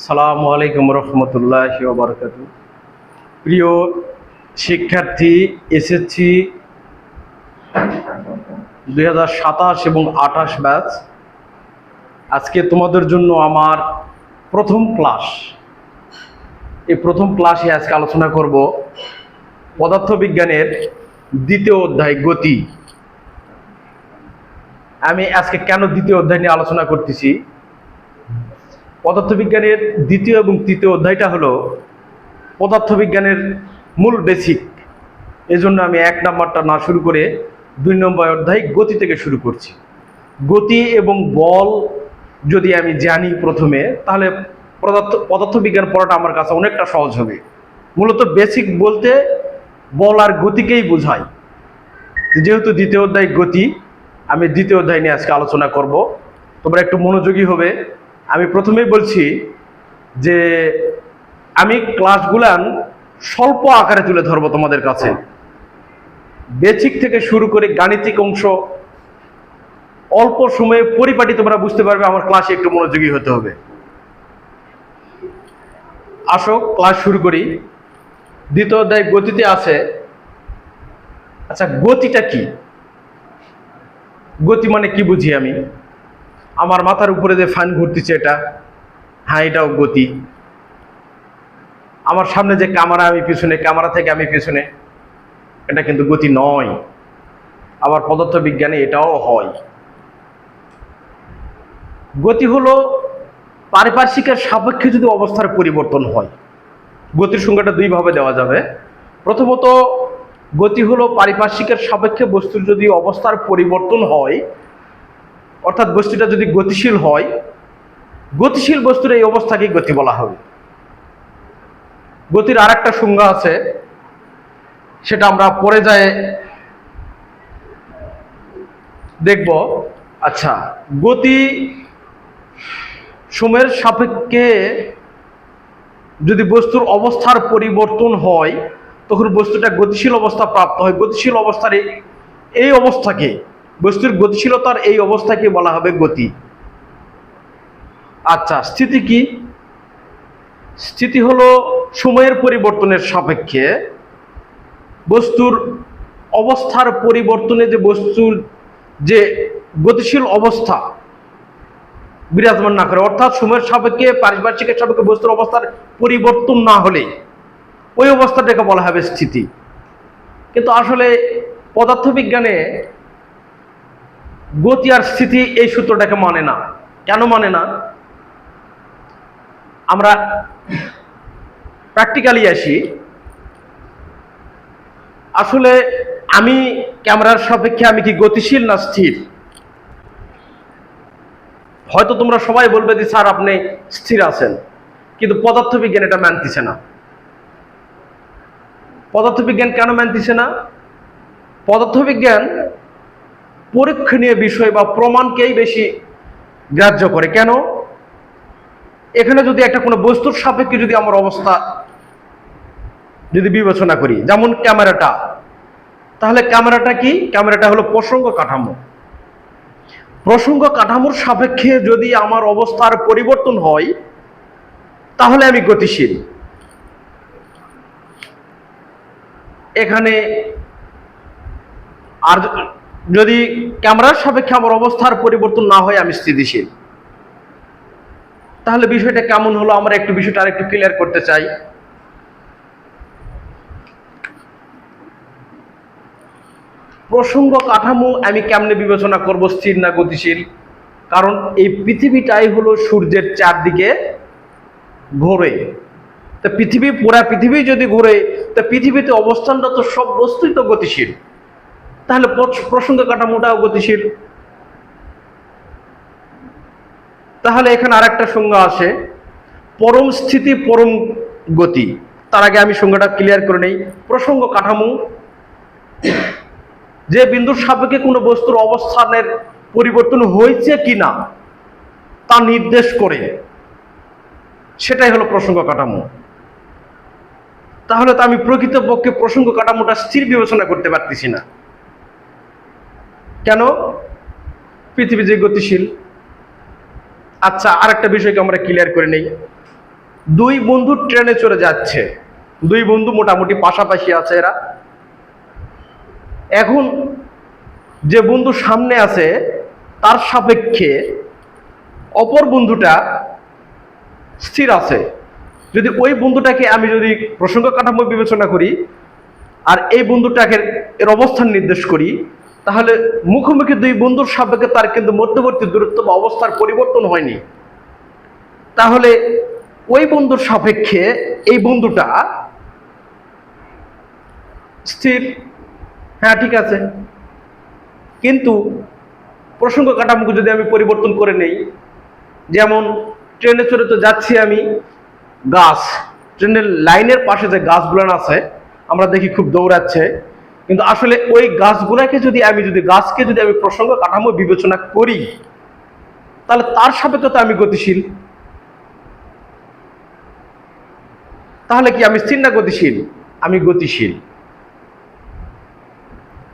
সালামু আলাইকুম রহমতুল্লাহি ওয়া বারাকাতুহু। প্রিয় শিক্ষার্থী, এসএসসি 2027 এবং 28 ব্যাচ, আজকে তোমাদের জন্য আমার প্রথম ক্লাস। এই প্রথম ক্লাসে আজকে আলোচনা করব পদার্থবিজ্ঞানের দ্বিতীয় অধ্যায় গতি। আমি আজকে কেন দ্বিতীয় অধ্যায় নিয়ে আলোচনা করতেছি? পদার্থবিজ্ঞানের দ্বিতীয় এবং তৃতীয় অধ্যায়টা হলো পদার্থবিজ্ঞানের মূল বেসিক। এজন্য আমি 1 নাম্বারটা না শুরু করে 2 নম্বর অধ্যায় গতি থেকে শুরু করছি। গতি এবং বল যদি আমি জানি প্রথমে, তাহলে পদার্থবিজ্ঞান পড়াটা আমার কাছে অনেকটা সহজ হবে। মূলত বেসিক বলতে বল আর গতিকেই বোঝায়। যেহেতু দ্বিতীয় অধ্যায় গতি, আমি দ্বিতীয় অধ্যায় নিয়ে আজকে আলোচনা করব। তোমরা একটু মনোযোগী হবে। আমি প্রথমেই বলছি যে আমি ক্লাসগুলান স্বল্প আকারে তুলে ধরবো তোমাদের কাছে। বেসিক থেকে শুরু করে গাণিতিক অংশ অল্প সময়ে পরিপাটি তোমরা বুঝতে পারবে। আমার ক্লাসে একটু মনোযোগী হতে হবে। আসো ক্লাস শুরু করি। দ্বিতীয় অধ্যায় গতিতে আছে। আচ্ছা, গতিটা কি? গতি মানে কি বুঝি আমি? আমার মাথার উপরে যে ফ্যান ঘুরতেছে, এটা, হ্যাঁ, এটাও গতি। আমার সামনে যে ক্যামেরা, আমি পিছনে, ক্যামেরা থেকে আমি পিছনে, এটা কিন্তু গতি নয়। আবার পদার্থবিজ্ঞানে এটাও হয়। গতি হলো পারিপার্শ্বিকের সাপেক্ষে যদি অবস্থার পরিবর্তন হয়। গতির সংজ্ঞাটা দুই ভাবে দেওয়া যাবে। প্রথমত, গতি হলো পারিপার্শ্বিকের সাপেক্ষে বস্তুর যদি অবস্থার পরিবর্তন হয়, অর্থাৎ বস্তুটা যদি গতিশীল হয়, গতিশীল বস্তুর এই অবস্থাকেই গতি বলা হবে। গতির আর একটা সংজ্ঞা আছে, সেটা আমরা পরে যায় দেখব। আচ্ছা, গতি সময়ের সাপেক্ষে যদি বস্তুর অবস্থার পরিবর্তন হয়, তখন বস্তুটা গতিশীল অবস্থা প্রাপ্ত হয়। গতিশীল অবস্থার এই অবস্থাকে, বস্তুর গতিশীলতার এই অবস্থাকে বলা হবে গতি। আচ্ছা, স্থিতি কি? স্থিতি হলো সময়ের পরিবর্তনের সাপেক্ষে বস্তুর অবস্থার পরিবর্তনে যে বস্তুর যে গতিশীল অবস্থা বিরাজমান না করে, অর্থাৎ সময়ের সাপেক্ষে, পারিপার্শ্বিকের সাপেক্ষে বস্তুর অবস্থার পরিবর্তন না হলে ওই অবস্থাটাকে বলা হবে স্থিতি। কিন্তু আসলে পদার্থবিজ্ঞানে গতি আর স্থিতি এই সূত্রটাকে মানে না। কেন মানে না? আমরা প্র্যাকটিক্যালি আসি। আসলে আমি ক্যামেরার সাপেক্ষে আমি কি গতিশীল না স্থির? হয়তো তোমরা সবাই বলবে যে স্যার আপনি স্থির আছেন, কিন্তু পদার্থবিজ্ঞান এটা মানতেছে না। পদার্থবিজ্ঞান কেন মানতেছে না? পদার্থবিজ্ঞান পরীক্ষণীয় বিষয় বা প্রমাণকেই বেশি গ্রাহ্য করে। কেন? এখানে যদি একটা কোনো বস্তুর সাপেক্ষে যদি আমার অবস্থা যদি বিবেচনা করি, যেমন ক্যামেরাটা, তাহলে ক্যামেরাটা কি? ক্যামেরাটা হলো প্রসঙ্গ কাঠামো। প্রসঙ্গ কাঠামোর সাপেক্ষে যদি আমার অবস্থার পরিবর্তন হয়, তাহলে আমি গতিশীল। এখানে আর যদি ক্যামেরার সাপেক্ষে আমার অবস্থার পরিবর্তন না হয়, আমি স্থিতিশীল। তাহলে বিষয়টা কেমন হলো? আমরা একটু বিষয়টা আরেকটু ক্লিয়ার করতে চাই। প্রসঙ্গ কাঠামো আমি কেমনে বিবেচনা করব স্থির না গতিশীল? কারণ এই পৃথিবীটাই হলো সূর্যের চারদিকে ঘোরে। তা পুরা পৃথিবী যদি ঘোরে, তা পৃথিবীতে অবস্থানটা তো সব বস্তুই তো গতিশীল। তাহলে প্রসঙ্গ কাঠামোটাও গতিশীল। তাহলে এখানে আরেকটা সংজ্ঞা আছে, পরম স্থিতি পরম গতি। তার আগে আমি সংজ্ঞাটা ক্লিয়ার করে নেই। প্রসঙ্গ কাঠামো যে বিন্দুর সাপেক্ষে কোনো বস্তুর অবস্থানের পরিবর্তন হয়েছে কিনা তা নির্দেশ করে, সেটাই হলো প্রসঙ্গ কাঠামো। তাহলে তো আমি প্রকৃতপক্ষে প্রসঙ্গ কাঠামোটা স্থির বিবেচনা করতে পারতেছি না। কেন? পৃথিবী যে গতিশীল। আচ্ছা, আরেকটা বিষয়কে আমরা ক্লিয়ার করে নেই। দুই বন্ধু ট্রেনে চড়ে যাচ্ছে, দুই বন্ধু মোটামুটি পাশাপাশি আছে এরা। এখন যে বন্ধু সামনে আছে তার সাপেক্ষে অপর বন্ধুটা স্থির আছে। যদি ওই বন্ধুটাকে আমি যদি প্রসঙ্গ কাঠামো বিবেচনা করি আর এই বন্ধুটাকে এর অবস্থান নির্দেশ করি, তাহলে মুখোমুখি দুই বন্ধুর সাপেক্ষে তার কিন্তু মধ্যবর্তী দূরত্ব বা অবস্থার পরিবর্তন হয়নি। তাহলে ওই বন্ধুর সাপেক্ষে এই বন্ধুটা স্থির। হ্যাঁ, ঠিক আছে। কিন্তু প্রসঙ্গ কাঠামোকে যদি আমি পরিবর্তন করে নেই, যেমন ট্রেনে চড়ে তো যাচ্ছি আমি, গাছ, ট্রেনের লাইনের পাশে যে গাছগুলো আছে আমরা দেখি খুব দৌড়াচ্ছে, কিন্তু আসলে ওই গাছগুলোকে যদি আমি প্রসঙ্গ কাঠামো বিবেচনা করি, তাহলে তার সাপেক্ষে তো আমি গতিশীল। তাহলে কি আমি স্থির না গতিশীল? আমি গতিশীল।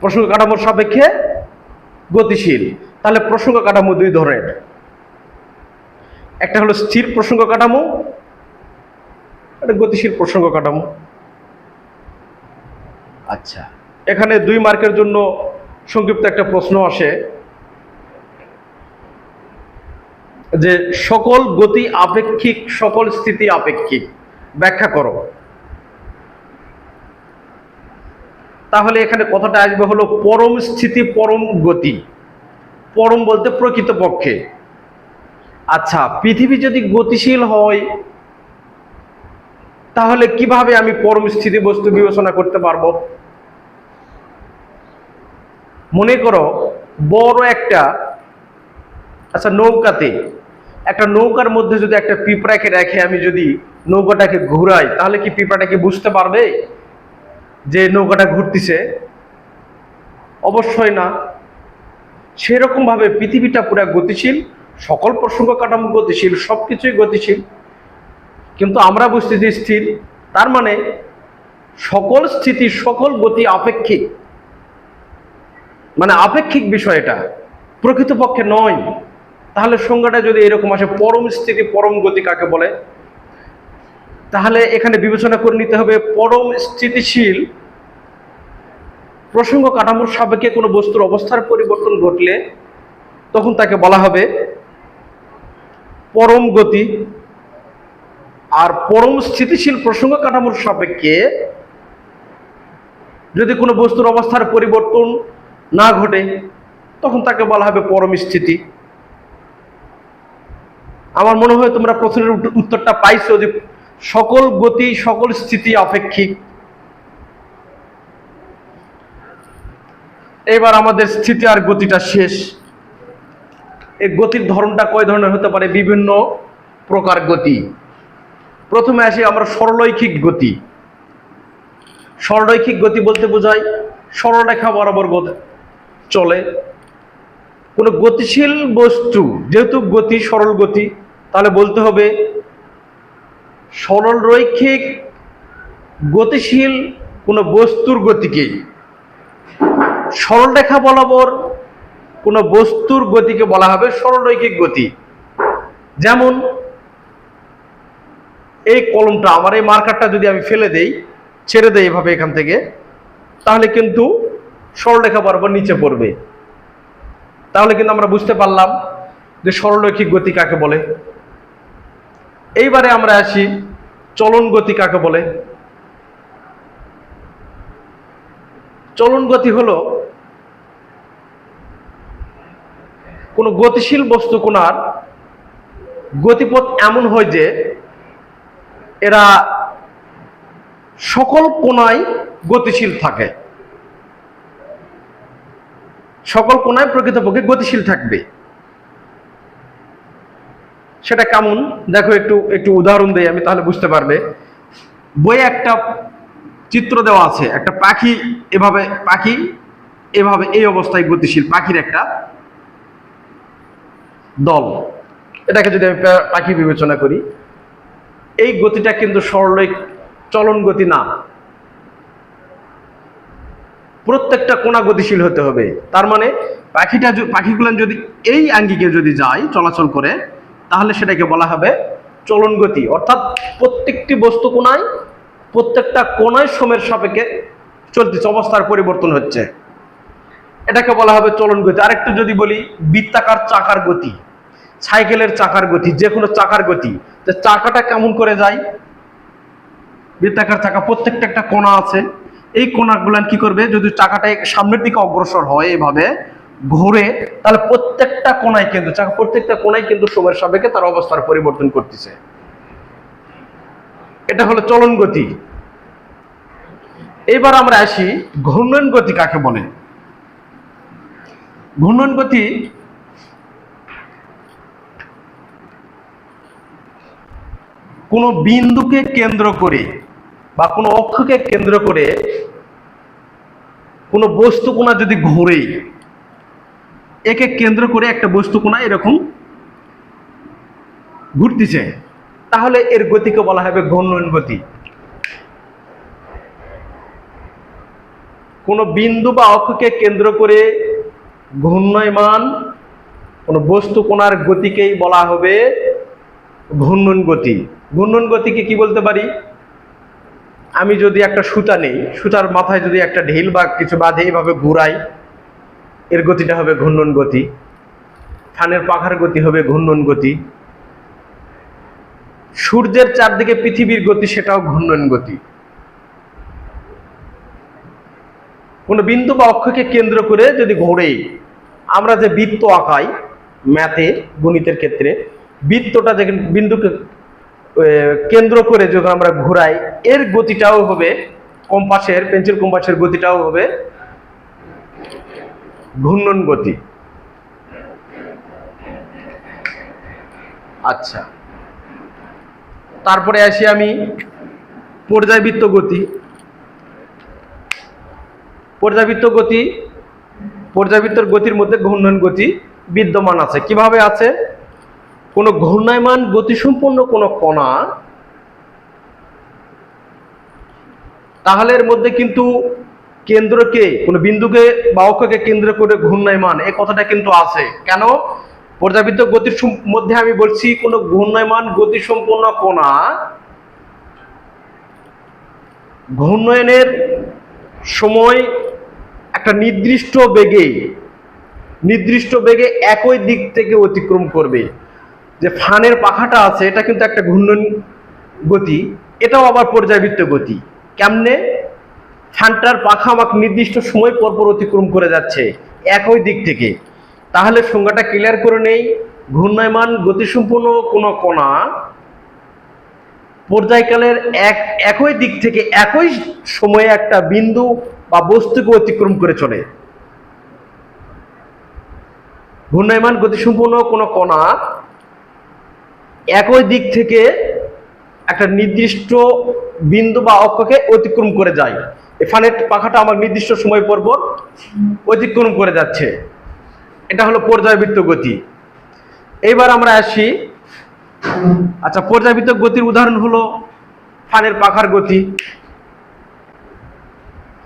প্রসঙ্গ কাঠামোর সাপেক্ষে গতিশীল। তাহলে প্রসঙ্গ কাঠামো দুই ধরনের, একটা হলো স্থির প্রসঙ্গ কাঠামো, একটা গতিশীল প্রসঙ্গ কাঠামো। আচ্ছা, এখানে 2 মার্কের জন্য সংক্ষিপ্ত একটা প্রশ্ন আসে যে সকল গতি আপেক্ষিক, সকল স্থিতি আপেক্ষিক, ব্যাখ্যা করো। তাহলে এখানে কথাটা আসবে হলো পরম স্থিতি পরম গতি। পরম বলতে প্রকৃতপক্ষে। আচ্ছা, পৃথিবী যদি গতিশীল হয় তাহলে কিভাবে আমি পরম স্থিতি বস্তু বিবেচনা করতে পারবো? মনে করো বড় একটা, আচ্ছা নৌকাতে, একটা নৌকার মধ্যে যদি একটা পিঁপড়াকে রেখে আমি যদি নৌকাটাকে ঘুরাই, তাহলে কি পিঁপড়াটা কি বুঝতে পারবে যে নৌকাটা ঘুরতেছে? অবশ্যই না। সেরকম ভাবে পৃথিবীটা পুরো গতিশীল, সকল প্রসঙ্গ কাঠামো গতিশীল, সবকিছুই গতিশীল, কিন্তু আমরা বুঝতেছি স্থির। তার মানে সকল স্থিতি সকল গতি আপেক্ষিক, মানে আপেক্ষিক বিষয়, এটা প্রকৃতপক্ষে নয়। তাহলে সংজ্ঞাটা যদি এরকম আসে, পরম স্থিতি পরম গতি কাকে বলে? তাহলে এখানে বিবেচনা করে নিতে হবে পরম স্থিতিশীল প্রসঙ্গ কাঠামোর সাপেক্ষে কোনো বস্তুর অবস্থার পরিবর্তন ঘটলে তখন তাকে বলা হবে পরম গতি। আর পরম স্থিতিশীল প্রসঙ্গ কাঠামোর সাপেক্ষে যদি কোনো বস্তুর অবস্থার পরিবর্তন না ঘটে তখন তাকে বলা হবে পরম স্থিতি। আমার মনে হয় তোমরা প্রশ্নের উত্তরটা পাইছো যে সকল গতি সকল স্থিতি আপেক্ষিক। এবার আমাদের স্থিতি আর গতিটা শেষ। এই গতির ধরনটা কয় ধরনের হতে পারে? বিভিন্ন প্রকার গতি। প্রথমে আসি আমরা সরলরৈখিক গতি। সরলরৈখিক গতি বলতে বোঝায় সরলরেখা বরাবর চলে কোনো গতিশীল বস্তু। যেহেতু গতি সরল গতি, তাহলে বলতে হবে সরলরৈখিক গতিশীল কোনো বস্তুর গতিকে, সরলরেখা বরাবর কোনো বস্তুর গতিকে বলা হবে সরলরৈখিক গতি। যেমন এই কলমটা, আমার এই মার্কারটা যদি আমি ফেলে দেই, ছেড়ে দেই এভাবে এখান থেকে, তাহলে কিন্তু সরলরেখা বরাবর নিচে পড়বে। তাহলে কিন্তু আমরা বুঝতে পারলাম যে সরলরৈখিক গতি কাকে বলে। এইবারে আমরা আসি চলন গতি কাকে বলে। চলন গতি হলো কোনো গতিশীল বস্তু কোণার গতিপথ এমন হয় যে এরা সকল কোণায় গতিশীল থাকে, সকল কোণায় প্রকৃতপক্ষে গতিশীল থাকবে। সেটা কেমন দেখো, একটু উদাহরণ দেই আমি, তাহলে বুঝতে পারবে। বইয়ে একটা চিত্র দেওয়া আছে, একটা পাখি এভাবে এই অবস্থায় গতিশীল, পাখির একটা দল। এটাকে যদি আমি পাখি বিবেচনা করি, এই গতিটা কিন্তু সরলরৈখ চলন গতি না। প্রত্যেকটা কোণা গতিশীল হতে হবে। তার মানে পাখিগুলো যদি এই আঙ্গিকে যদি যায়, চলাচল করে, তাহলে সেটাকে বলা হবে চলন গতি, অর্থাৎ প্রত্যেকটি বস্তু কোণায়, প্রত্যেকটা কোণায় সময়ের সাপেক্ষে চলতেছে, অবস্থার পরিবর্তন হচ্ছে, এটাকে বলা হবে চলন গতি। আরেকটু যদি বলি, বৃত্তাকার চাকার গতি, সাইকেলের চাকার গতি, যে কোনো চাকার গতি, তো চাকাটা কেমন করে যায়, বৃত্তাকার চাকা প্রত্যেকটা একটা কোণা আছে, এই কোণাগুলো কি করবে, যদি চাকাটা সামনের দিকে অগ্রসর হয় এভাবে ঘুরে, তাহলে প্রত্যেকটা কোণায় কিন্তু চাকা প্রত্যেকটা কোণায় কিন্তু সময়ের সাপেক্ষে তার অবস্থার পরিবর্তন করতেছে, এটা হলো চলন গতি। এবার আমরা আসি ঘূর্ণন গতি কাকে বলে। ঘূর্ণন গতি কোনো বিন্দুকে কেন্দ্র করে বা কোনো অক্ষকে কেন্দ্র করে কোনো বস্তু কোণা যদি ঘুরে, একে কেন্দ্র করে একটা বস্তু কোণা এরকম ঘুরতেছে, তাহলে এর গতিকে বলা হবে ঘূর্ণন গতি। কোনো বিন্দু বা অক্ষকে কেন্দ্র করে ঘূর্ণায়মান কোনো বস্তু কোণার গতিকেই বলা হবে ঘূর্ণন গতি। ঘূর্ণন গতিকে কি বলতে পারি, আমি যদি একটা সুতা নেই, সুতার মাথায় যদি একটা ঢিল বা কিছু বাঁধে এইভাবে ঘুরাই, এর গতিটা হবে ঘূর্ণন গতি। ফ্যানের পাখার গতি হবে ঘূর্ণন গতি। সূর্যের চারদিকে পৃথিবীর গতি, সেটাও ঘূর্ণন গতি। কোনো বিন্দু বা অক্ষকে কেন্দ্র করে যদি ঘোরে, আমরা যে বৃত্ত আঁকাই ম্যাথে, গণিতের ক্ষেত্রে, বৃত্তটা যে বিন্দুকে কেন্দ্র করে যখন আমরা ঘোরাই, এর গতিটাও হবে, কম্পাসের পেন্সিল কম্পাসের গতিটাও হবে ঘূর্ণন গতি। আচ্ছা, তারপরে আসি আমি পর্যায়বৃত্ত গতি। পর্যায়বৃত্তর গতির মধ্যে ঘূর্ণন গতি বিদ্যমান আছে। কিভাবে আছে, কোনো ঘূর্ণায়মান গতিসম্পন্ন কোনো কণা, তাহলে এর মধ্যে কিন্তু কেন্দ্রকে, কোনো বিন্দুকে বা অক্ষকে কেন্দ্র করে ঘূর্ণায়মান, এই কথাটা কিন্তু আছে। কেন, পর্যাবৃত্ত গতির মধ্যে আমি বলছি কোনো ঘূর্ণায়মান গতিসম্পন্ন কণা ঘূর্ণয়নের সময় একটা নির্দিষ্ট বেগে একই দিক থেকে অতিক্রম করবে। যে ফ্যানের পাখাটা আছে, এটা কিন্তু একটা ঘূর্ণন গতি, এটাও আবার পর্যায়বৃত্ত গতি। কেমনে, ফ্যানটার পাখা আমাকে নির্দিষ্ট সময় পরপর অতিক্রম করে যাচ্ছে একই দিক থেকে, তাহলে সংজ্ঞাটা ক্লিয়ার করে নেই। ঘূর্ণায়মান গতিসম্পন্ন কোনো কণা পর্যায়কালের একই দিক থেকে একই সময়ে একটা বিন্দু বা বস্তুকে অতিক্রম করে চলে। ঘূর্ণায়মান গতিসম্পন্ন কোনো কণা একই দিক থেকে একটা নির্দিষ্ট বিন্দু বা অক্ষকে অতিক্রম করে যায়। ফ্যানের পাখাটা আমার নির্দিষ্ট সময় পর অতিক্রম করে যাচ্ছে, এটা হলো পর্যায়বৃত্ত গতি। এইবার আমরা আসি, আচ্ছা, পর্যায়বৃত্ত গতির উদাহরণ হলো ফ্যানের পাখার গতি,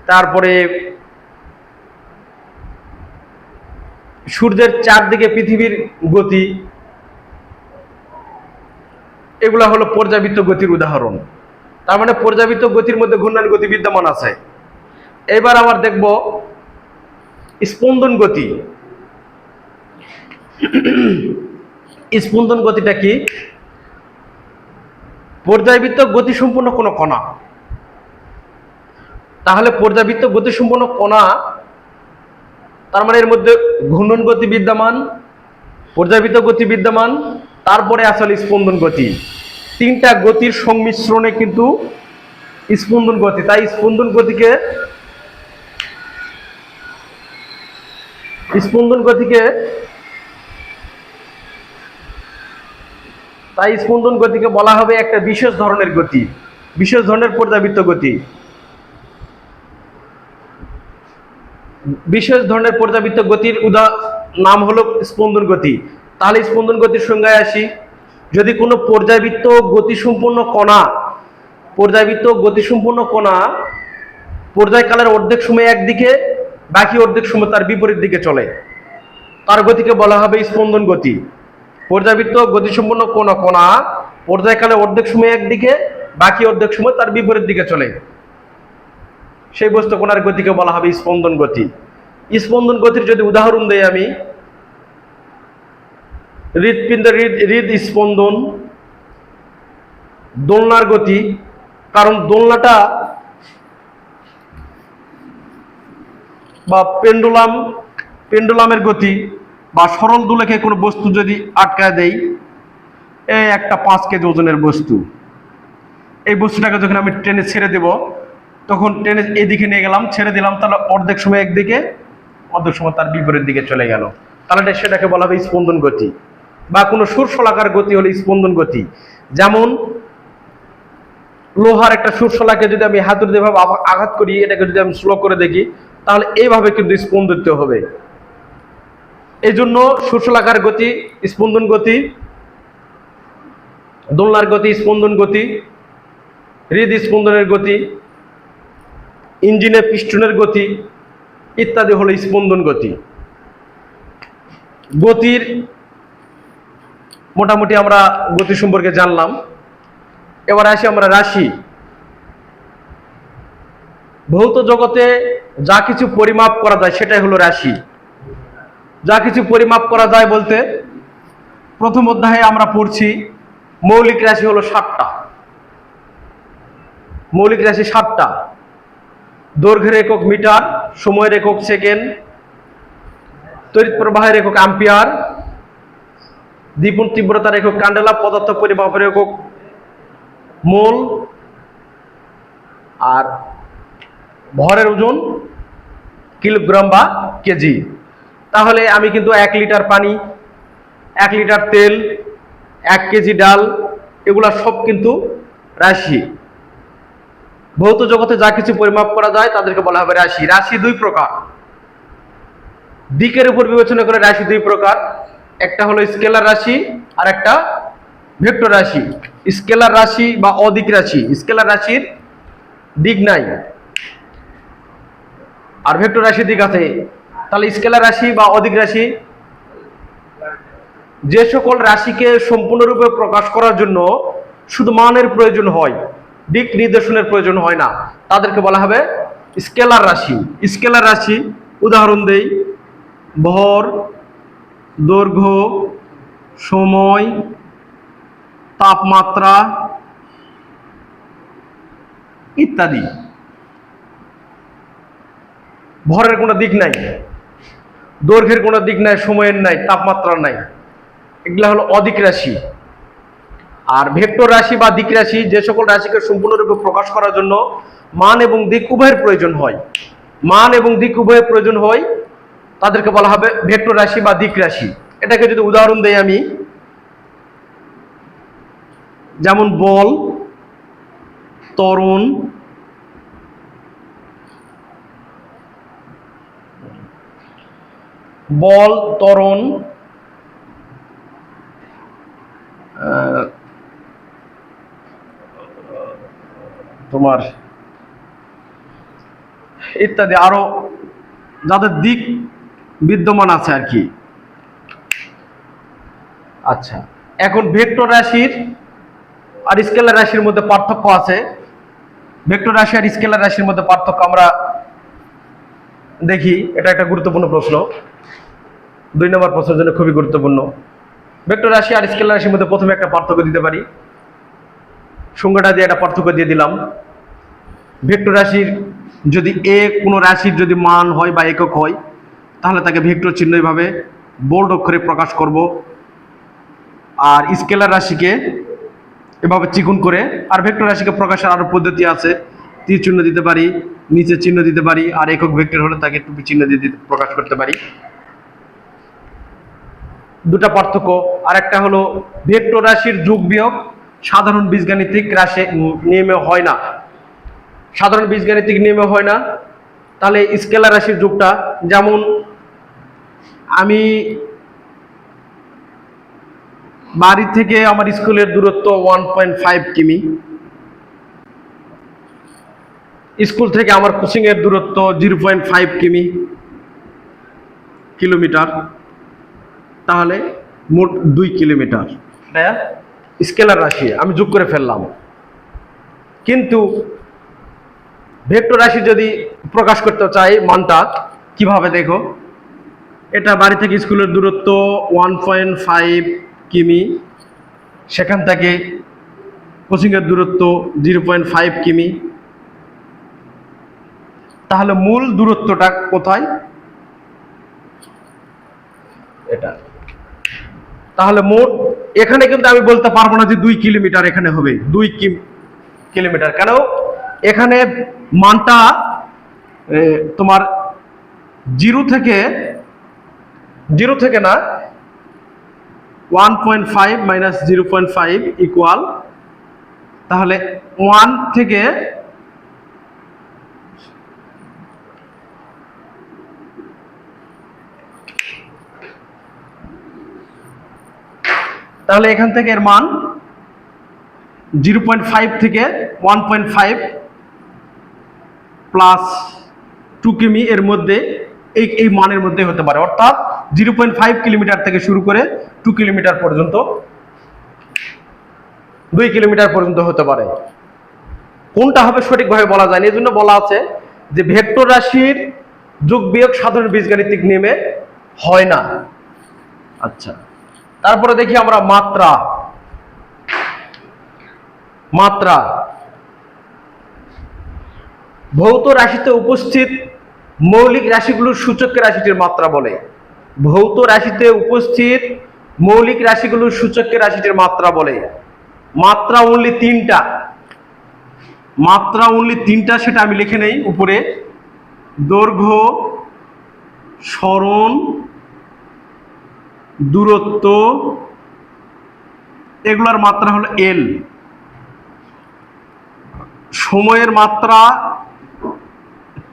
তারপরে সূর্যের চারদিকে পৃথিবীর গতি, এগুলা হলো পর্যাবৃত্ত গতির উদাহরণ। তার মানে পর্যাবৃত্ত গতির মধ্যে ঘূর্ণন গতি বিদ্যমান আছে। এবার আবার দেখব স্পন্দন গতি। স্পন্দন গতিটা কি, পর্যায়বৃত্ত গতিসম্পন্ন কোনো কণা, তাহলে পর্যাবৃত্ত গতিসম্পন্ন কণা, তার মানে এর মধ্যে ঘূর্ণন গতি বিদ্যমান, পর্যাবৃত্ত গতি বিদ্যমান, তারপরে আসলে স্পন্দন গতি। তিনটা গতির সংমিশ্রণে কিন্তু স্পন্দন গতি। তাই স্পন্দন গতিকে বলা হবে একটা বিশেষ ধরনের গতি, বিশেষ ধরনের পর্যাবৃত্ত গতি। বিশেষ ধরনের পর্যাবৃত্ত গতির নাম হলো স্পন্দন গতি। তাহলে স্পন্দন গতির সংজ্ঞায় আসি, যদি কোনো পর্যাবৃত্ত গতিসম্পন্ন কণা পর্যায়কালের অর্ধেক সময় একদিকে, বাকি অর্ধেক সময় তার বিপরীত দিকে চলে, তার গতিকে বলা হবে স্পন্দন গতি। পর্যাবৃত্ত গতিসম্পন্ন কোনো কণা পর্যায়কালে অর্ধেক সময় একদিকে, বাকি অর্ধেক সময় তার বিপরীত দিকে চলে, সেই বস্তু কণার গতিকে বলা হবে স্পন্দন গতি। স্পন্দন গতির যদি উদাহরণ দেই আমি, হৃৎপিণ্ডের হৃদ স্পন্দন, দোলনার গতি, কারণ দোলনাটা বা পেন্ডুলামের গতি, বা সরল দোলকে কোনো বস্তু যদি আটকায় দেই, এই একটা 5 কেজি ওজনের বস্তু, এই বস্তুটাকে যখন আমি টেনে ছেড়ে দেব, তখন টেনে এদিকে নিয়ে গেলাম, ছেড়ে দিলাম, তাহলে অর্ধেক সময় একদিকে, অর্ধেক সময় তার বিপরীত দিকে চলে গেল, তাহলে সেটাকে বলা হবে স্পন্দন গতি। বা কোনো সুরশলাকার গতি হলে স্পন্দন গতি। যেমন লোহার একটা সুরশলাকে যদি আমি হাতুড়ি দিয়ে আঘাত করি, এটাকে যদি আমি স্লো করে দেখি, তাহলে এইভাবে কিন্তু স্পন্দিত হবে। এই জন্য সুরশলাকার গতি স্পন্দন গতি, দোলনার গতি স্পন্দন গতি, হৃদ স্পন্দনের গতি, ইঞ্জিনের পিস্টনের গতি ইত্যাদি হলো স্পন্দন গতি। গতির মোটামুটি আমরা গতি সম্পর্কে জানলাম। এবার আসি আমরা রাশি। ভৌত জগতে যা কিছু পরিমাপ করা যায় সেটাই হলো রাশি। যা কিছু পরিমাপ করা যায় বলতে, প্রথম অধ্যায়ে আমরা পড়ছি মৌলিক রাশি হলো 7টা। মৌলিক রাশি 7টা। দৈর্ঘ্যের একক মিটার, সময়ের একক সেকেন্ড, তড়িৎ প্রবাহের একক অ্যাম্পিয়ার, দ্বিগুণ তীব্রতার একক ক্যান্ডেলা, পদার্থ পরিমাপের একক মোল, আর ভরের ওজন কিলোগ্রাম বা কেজি। তাহলে আমি কিন্তু 1 লিটার পানি, 1 লিটার তেল, 1 কেজি ডাল, এগুলা সব কিন্তু রাশি। ভৌত জগতে যা কিছু পরিমাপ করা যায় তাদেরকে বলা হবে রাশি। রাশি 2 প্রকার। দিকের উপর বিবেচনা করে রাশি 2 প্রকার। একটা হলো স্কেলার রাশি, আর একটা ভেক্টর রাশি। স্কেলার রাশি বা অদিক রাশি, স্কেলার রাশির দিক নাই, আর ভেক্টর রাশির দিক আছে। তাহলে স্কেলার রাশি বা অদিক রাশি, যে সকল রাশিকে সম্পূর্ণরূপে প্রকাশ করার জন্য শুধু মানের প্রয়োজন হয়, দিক নির্দেশনের প্রয়োজন হয় না, তাদেরকে বলা হবে স্কেলার রাশি। স্কেলার রাশি উদাহরণ দেই, ভর, দৈর্ঘ্য, সময়, তাপমাত্রা ইত্যাদি। ভরের কোনো দিক নাই, দৈর্ঘ্যের কোনো দিক নাই, সময়ের নাই, তাপমাত্রার নাই, এগুলা হলো অদিক রাশি। আর ভেক্টর রাশি বা দিক রাশি, যে সকল রাশিকে সম্পূর্ণরূপে প্রকাশ করার জন্য মান এবং দিক উভয়ের প্রয়োজন হয়, মান এবং দিক উভয়ের প্রয়োজন হয়, তাদেরকে বলা হবে ভেক্টর রাশি বা দিক রাশি। এটাকে যদি উদাহরণ দেই আমি, যেমন বল, ত্বরণ, বল, ত্বরণ, তোমার ইত্যাদি, আরো যাদের দিক বিদ্যমান আছে আর কি। আচ্ছা, এখন ভেক্টর রাশির আর স্কেলার রাশির মধ্যে পার্থক্য আছে। ভেক্টর রাশি আর স্কেলার রাশির মধ্যে পার্থক্য আমরা দেখি। এটা একটা গুরুত্বপূর্ণ প্রশ্ন, 2 নম্বর প্রশ্নের জন্য খুবই গুরুত্বপূর্ণ। ভেক্টর রাশি আর স্কেলার রাশির মধ্যে প্রথমে একটা পার্থক্য দিতে পারি, সংজ্ঞাটা দিয়ে একটা পার্থক্য দিয়ে দিলাম। ভেক্টর রাশির যদি কোনো রাশির যদি মান হয় বা একক হয়, তাহলে তাকে ভেক্টর চিহ্ন এভাবে বোল্ড অক্ষরে প্রকাশ করব। আর স্কেলার রাশিকে এভাবে চিকুন করে। আর ভেক্টর রাশিকে প্রকাশের আরো পদ্ধতি আছে, তীর চিহ্ন দিতে পারি, নিচে চিহ্ন দিতে পারি, আর একক ভেক্টর হলে তাকে টুপি চিহ্ন দিয়ে প্রকাশ করতে পারি। দুটা পার্থক্য। আর একটা হলো ভেক্টর রাশির যোগ বিয়োগ সাধারণ বীজগাণিতিক রাশি নিয়মে হয় না, সাধারণ বীজগাণিতিক নিয়মে হয় না। তাহলে স্কেলার রাশির যোগটা, যেমন আমি বাড়ি থেকে আমার স্কুলের দূরত্ব 1.5 কিমি, স্কুল থেকে আমার কোচিং এর দূরত্ব 0.5 কিলোমিটার, তাহলে মোট 2 কিলোমিটার। স্কেলার রাশি আমি যোগ করে ফেললাম। কিন্তু ভেক্টর রাশি যদি প্রকাশ করতে চাই মানটা কিভাবে দেখো, এটা বাড়ি থেকে স্কুলের দূরত্ব 1.5 কিমি, সেখান থেকে কোচিংয়ের দূরত্ব 0.5 কিমি। তাহলে মূল দূরত্বটা কোথায়? এটা। তাহলে মোট এখানে কিন্তু আমি বলতে পারবো না যে 2 কিলোমিটার এখানে হবে 2 কিলোমিটার, কেন এখানে মানটা তোমার জিরো থেকে না 1.5 মাইনাস 0.5 ইকুয়াল, তাহলে 1 থেকে তাহলে এখান থেকে এর মান 0.5 থেকে 1.5 প্লাস 2 কিমি এর মধ্যে এই মানের মধ্যে হতে পারে, অর্থাৎ 0.5 কিলোমিটার থেকে শুরু করে 2 কিলোমিটার পর্যন্ত, 2 কিলোমিটার পর্যন্ত হতে পারে। কোনটা হবে সঠিকভাবে বলা যায় না, এই জন্য বলা আছে যে ভেক্টর রাশির যোগ বিয়োগ সাধারণ বীজগাণিতিক নিয়মে হয় না। আচ্ছা, তারপরে দেখি আমরা মাত্রা ভৌত রাশিতে উপস্থিত মৌলিক রাশিগুলোর সূচকের রাশিটির মাত্রা বলে। ভৌত রাশিতে উপস্থিত মৌলিক রাশিগুলোর সূচকের রাশিটির মাত্রা বলে। মাত্রা অনলি তিনটা, সেটা আমি লিখে নেই উপরে। দৈর্ঘ্য, সরণ, দূরত্ব, এগুলোর মাত্রা হলো এল। সময়ের মাত্রা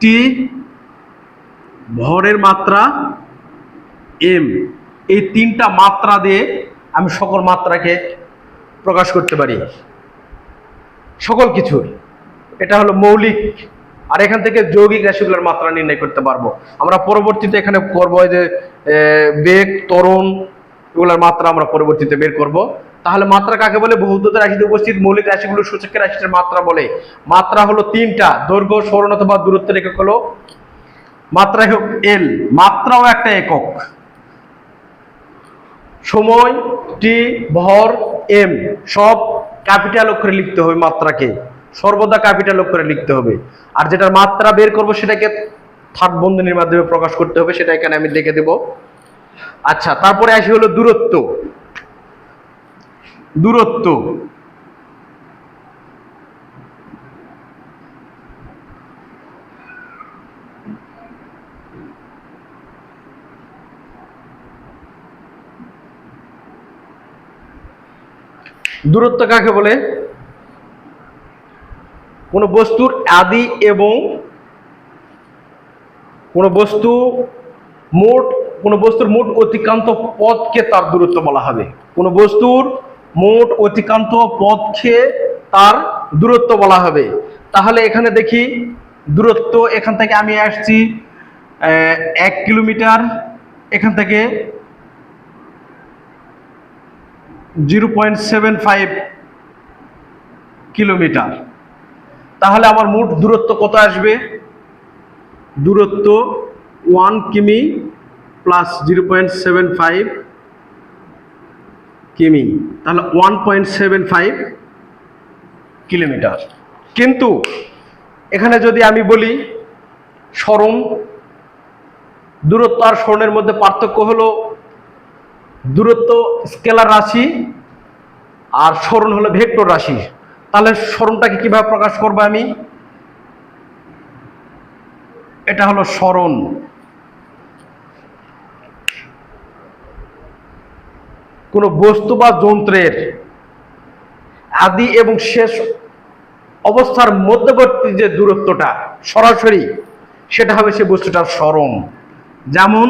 টি, ভরের মাত্রা এম। এই তিনটা মাত্রা দিয়ে আমি সকল মাত্রাকে প্রকাশ করতে পারি, সকল কিছুর। এটা হলো মৌলিক, আর এখান থেকে যৌগিক রাশিগুলোর মাত্রা নির্ণয় করতে পারবো। আমরা পরবর্তীতে এখানে করবো যে বেগ, ত্বরণ, এগুলোর মাত্রা আমরা পরবর্তীতে বের করব। তাহলে মাত্রা কাকে বলে? ভৌত রাশিতে উপস্থিত মৌলিক রাশিগুলোর সূচকের রাশিটির মাত্রা বলে। মাত্রা হলো তিনটা, দৈর্ঘ্য, সরণ অথবা দূরত্বের একক হলো মাত্রা একক এল। মাত্রাও একটা একক। সময় টি, ভর এম, সব ক্যাপিটাল অক্ষরে লিখতে হবে মাত্রাকে, সর্বদা ক্যাপিটাল অক্ষরে লিখতে হবে। আর যেটার মাত্রা বের করব সেটাকে থার্ড বন্ধনীর মাধ্যমে প্রকাশ করতে হবে, সেটা এখানে আমি লিখে দেব। আচ্ছা, তারপরে আসি হলো দূরত্ব। দূরত্ব কাকে বলে? কোন বস্তুর আদি এবং কোন বস্তুর মোট অতিক্রান্ত পথকে তার দূরত্ব বলা হবে। কোন বস্তুর মোট অতিক্রান্ত পথকে তার দূরত্ব বলা হবে। তাহলে এখানে দেখি দূরত্ব, এখান থেকে আমি আসছি 1 কিলোমিটার, এখান থেকে 0.75 কিলোমিটার। তাহলে আমার মোট দূরত্ব কত আসবে? দূরত্ব 1 কিমি প্লাস 0.75 কিমি, তাহলে 1.75 কিলোমিটার। কিন্তু এখানে যদি আমি বলি সরণ, দূরত্ব আর সরণের মধ্যে পার্থক্য হলো দূরত্ব স্কেলার রাশি আর সরণ হলো ভেক্টর রাশি। তাহলে সরণটাকে কিভাবে প্রকাশ করব আমি? এটা হলো সরণ। কোন বস্তু বা যন্ত্রের আদি এবং শেষ অবস্থার মধ্যবর্তী যে দূরত্বটা সরাসরি, সেটা হবে সে বস্তুটার সরণ। যেমন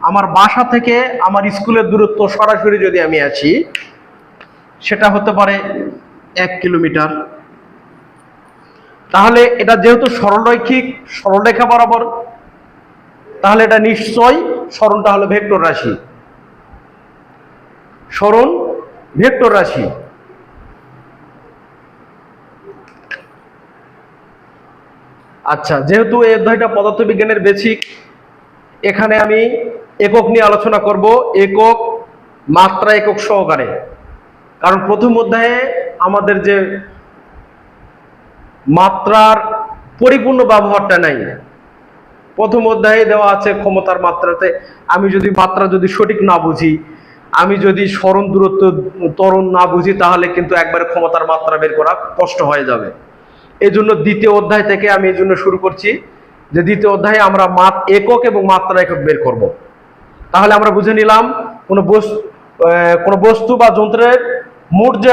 আমার বাসা থেকে আমার স্কুলের দূরত্ব সরাসরি যদি আমি আছি, সেটা হতে পারে 1 কিলোমিটার। তাহলে এটা যেহেতু সরলরৈখিক, সরলরেখা বরাবর, তাহলে এটা নিশ্চয়ই সরণটা হলো ভেক্টর রাশি। সরণ ভেক্টর রাশি। আচ্ছা, যেহেতু এই অধ্যায়টা পদার্থবিজ্ঞানের বেসিক, এখানে আমি একক নিয়ে আলোচনা করব, একক, মাত্রা একক সহকারে। কারণ প্রথম অধ্যায়ে আমাদের যে মাত্রার পরিপূর্ণ ব্যবহারটা নাই। প্রথম অধ্যায়ে দেওয়া আছে ক্ষমতার মাত্রাতে আমি যদি মাত্রা যদি সঠিক না বুঝি, আমি যদি স্মরণ দূরত্ব ত্বরণ না বুঝি, তাহলে কিন্তু একবারে ক্ষমতার মাত্রা বের করা কষ্ট হয়ে যাবে। এই জন্য দ্বিতীয় অধ্যায় থেকে আমি এই জন্য শুরু করছি যে দ্বিতীয় অধ্যায়ে আমরা একক এবং মাত্রা একক বের করব। তাহলে আমরা বুঝে নিলাম কোনো বস্তু বা যন্ত্রের মোট যে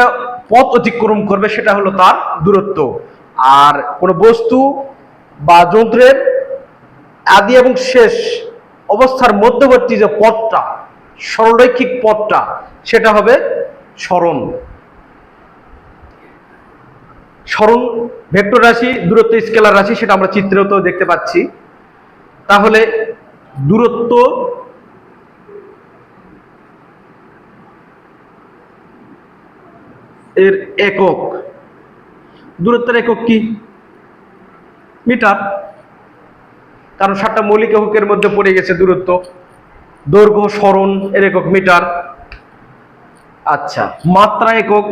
পথ অতিক্রম করবে সেটা হলো তার দূরত্ব, আর কোনো বস্তু বা যন্ত্রের আদি এবং শেষ অবস্থার মধ্যবর্তী যে পথটা, সরলরৈখিক পথটা, সেটা হবে সরণ। সরণ ভেক্টর রাশি, দূরত্ব স্কেলার রাশি, সেটা আমরা চিত্রেও তো দেখতে পাচ্ছি। তাহলে দূরত্ব এর একক, দূরত্বের একক কি? মিটার। কারণ 7টা মৌলিক এককের মধ্যে পড়ে গেছে দূরত্ব। দৈর্ঘ্য সরণ এর একক মিটার। আচ্ছা, মাত্রা একক,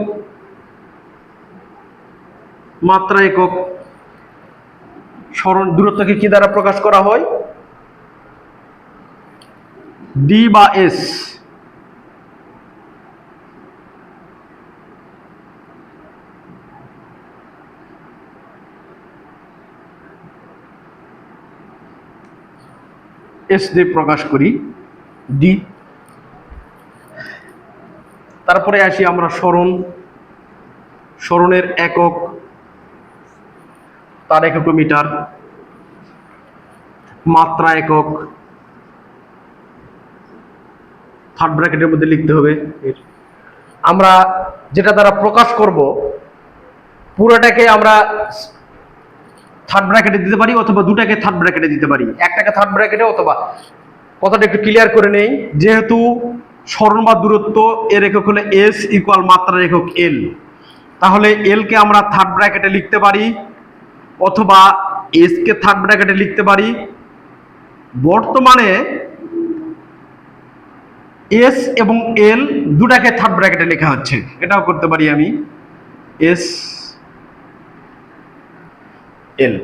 মাত্রা একক সরণ দূরত্বকে কি দ্বারা প্রকাশ করা হয়? ডি বা এস। এস দিয়ে প্রকাশ করি, ডি। তারপরে আসি আমরা সরণ। সরণের একক, তার একক মিটার। মাত্রা একক, থার্ড ব্র্যাকেটের মধ্যে লিখতে হবে। আমরা যেটা দ্বারা প্রকাশ করব পুরোটাকে আমরা থার্ড ব্র্যাকেটে দিতে পারি, অথবা দুটাকে থার্ড ব্র্যাকেটে দিতে পারি, একটাকে থার্ড ব্র্যাকেটে, অথবা কথাটা একটু ক্লিয়ার করে নেই। যেহেতু সরণ বা দূরত্ব এর একক হলো এস ইকুয়াল মাত্রার একক এল, তাহলে এল কে আমরা থার্ড ব্র্যাকেটে লিখতে পারি, অথবা এস কে থার্ড ব্র্যাকেটে লিখতে পারি। বর্তমানে এস এবং এল দুটাকে থার্ড ব্র্যাকেটে লেখা হচ্ছে, এটাও করতে পারি আমি, এস এল।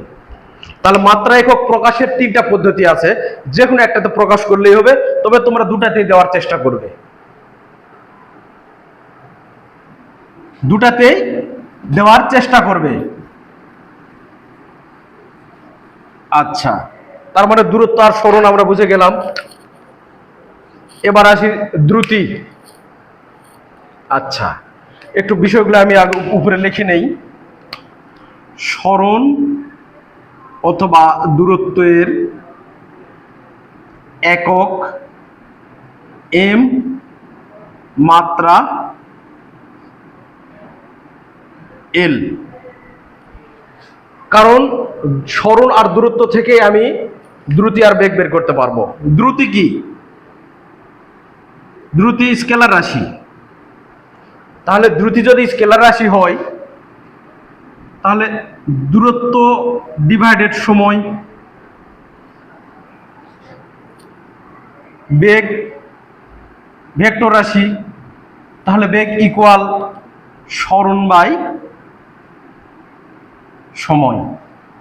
তাহলে মাত্রা একক প্রকাশের 3টা পদ্ধতি আছে, যে কোনো একটাতে প্রকাশ করলেই হবে, তবে তোমরা দুটাতেই দেওয়ার চেষ্টা করবে, দুটাতেই দেওয়ার চেষ্টা করবে। আচ্ছা, তার মানে দূরত্ব আর সরণ আমরা বুঝে গেলাম। এবার আসি দ্রুতি। আচ্ছা, একটু বিষয়গুলো আমি উপরে লিখে নেই। সরণ অথবা দূরত্বের একক এম, মাত্রা এল। কারণ সরণ আর দূরত্ব থেকে আমি দ্রুতি আর বেগ বের করতে পারবো। দ্রুতি কি? দ্রুতি স্কেলার রাশি। তাহলে দ্রুতি যদি স্কেলার রাশি হয়, তাহলে দূরত্ব ডিভাইডেড সময়, বেগ ভেক্টর রাশি, তাহলে বেগ ইকুয়াল সরণ বাই সময়।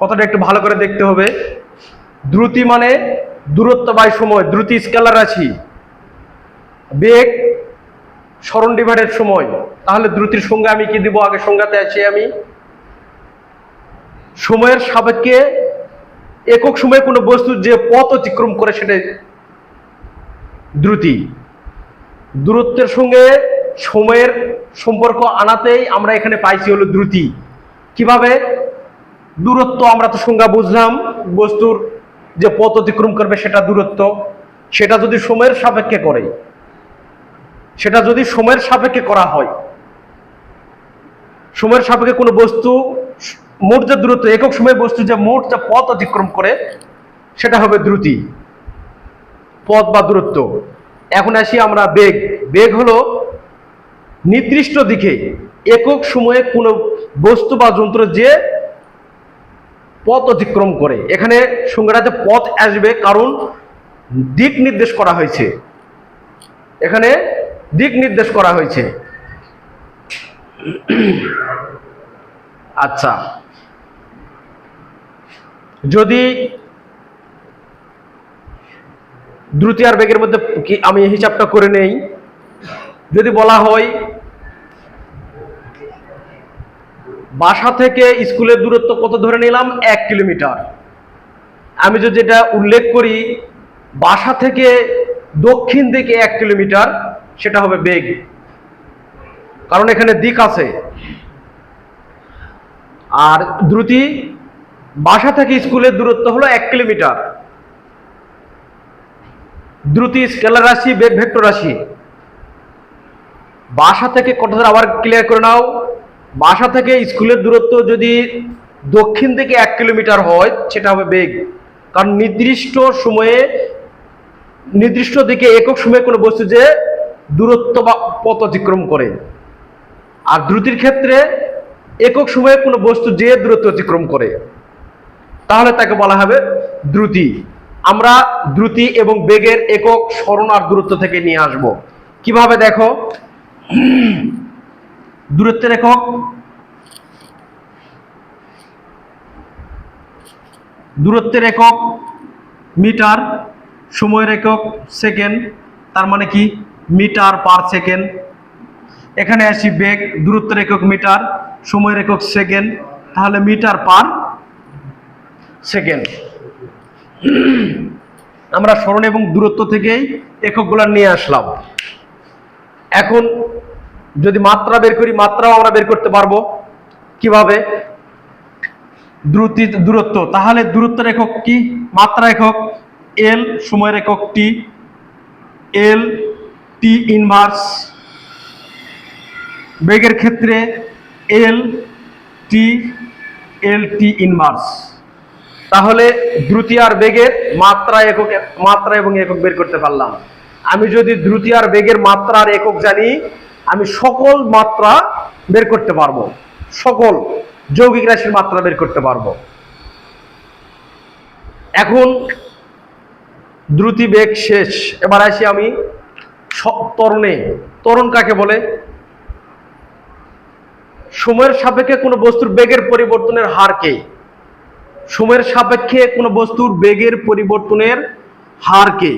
কথাটা একটু ভালো করে দেখতে হবে। দ্রুতি মানে দূরত্ব বাই সময়, দ্রুতি স্কেলার রাশি। বেগ সরণ ডিভাইডেড সময়, তাহলে দ্রুতির সংজ্ঞা আমি কি দিব? আগে সংজ্ঞাতে আছি আমি, সময়ের সাপেক্ষে একক সময়ে কোনো বস্তু যে পথ অতিক্রম করে সেটাই দ্রুতি। দূরত্বের সঙ্গে সময়ের সম্পর্ক আনাতেই আমরা এখানে পাইছি হলো দ্রুতি। কিভাবে? দূরত্ব আমরা তো সংজ্ঞা বুঝলাম, বস্তুর যে পথ অতিক্রম করবে সেটা দূরত্ব। সেটা যদি সময়ের সাপেক্ষে করে, সেটা যদি সময়ের সাপেক্ষে করা হয়, সময়ের সাপেক্ষে কোনো বস্তু মোট যে দূরত্ব, একক সময়ে বস্তু যে মোট যে পথ অতিক্রম করে সেটা হবে দ্রুতি, পথ বা দূরত্ব। এখন আসি আমরা বেগ। বেগ হলো নির্দিষ্ট দিকে একক সময়ে কোনো বস্তু বা যন্ত্র যে পথ অতিক্রম করে। এখানে সংজ্ঞাটাতে পথ আসবে, কারণ দিক নির্দেশ করা হয়েছে। এখানে দিক নির্দেশ করা হয়েছে। আচ্ছা, যদি দ্রুতি আর বেগের মধ্যে কি আমি হিসাবটা করে নেই। যদি বলা হয় বাসা থেকে স্কুলের দূরত্ব কত ধরে নিলাম, 1 কিলোমিটার। আমি যদি এটা উল্লেখ করি বাসা থেকে দক্ষিণ দিকে 1 কিলোমিটার, সেটা হবে বেগ, কারণ এখানে দিক আছে। আর দ্রুতি বাসা থেকে স্কুলের দূরত্ব হলো 1 কিলোমিটার। দ্রুতি স্কেলার রাশি, বেগ ভেক্টর রাশি। বাসা থেকে কত ধরে আবার ক্লিয়ার করে নাও, বাসা থেকে স্কুলের দূরত্ব যদি দক্ষিণ দিকে 1 কিলোমিটার হয় সেটা হবে বেগ, কারণ নির্দিষ্ট সময়ে নির্দিষ্ট দিকে একক সময়ে কোনো বস্তু যে দূরত্ব বা পথ অতিক্রম করে। আর দ্রুতির ক্ষেত্রে একক সময়ে কোনো বস্তু যে দূরত্ব অতিক্রম করে, তাহলে তাকে বলা হবে দ্রুতি। আমরা দ্রুতি এবং বেগের একক, সরণ আর দূরত্ব থেকে নিয়ে আসব। কিভাবে দেখো, দূরত্বের একক মিটার, সময়ের একক সেকেন্ড, তার মানে কি মিটার পার সেকেন্ড। এখানে আসি বেগ, দূরত্বের একক মিটার, সময়ের একক সেকেন্ড, তাহলে মিটার পার সেকেন্ড। আমরা সরণ এবং দূরত্ব থেকেই এককগুলো নিয়ে আসলাম। এখন যদি মাত্রা বের করি, মাত্রাও আমরা বের করতে পারবো। কিভাবে, দূরত্ব, তাহলে দূরত্বের একক কি, মাত্রা একক এল, সময়ের একক টি, এল টি ইনভার্স। বেগের ক্ষেত্রে এল টি ইনভার্স। তাহলে দ্রুতি আর বেগের মাত্রা এবং একক বের করতে পারলাম। আমি যদি দ্রুতি আর বেগের মাত্রা আর একক জানি, আমি সকল মাত্রা বের করতে পারবো, সকল যৌগিক রাশির মাত্রা বের করতে পারবো। এখন দ্রুতি বেগ শেষ, এবার আসি আমি ত্বরণে। ত্বরণ কাকে বলে, সময়ের সাপেক্ষে কোনো বস্তুর বেগের পরিবর্তনের হারকে, সময়ের সাপেক্ষে কোনো বস্তুর বেগের পরিবর্তনের হারকে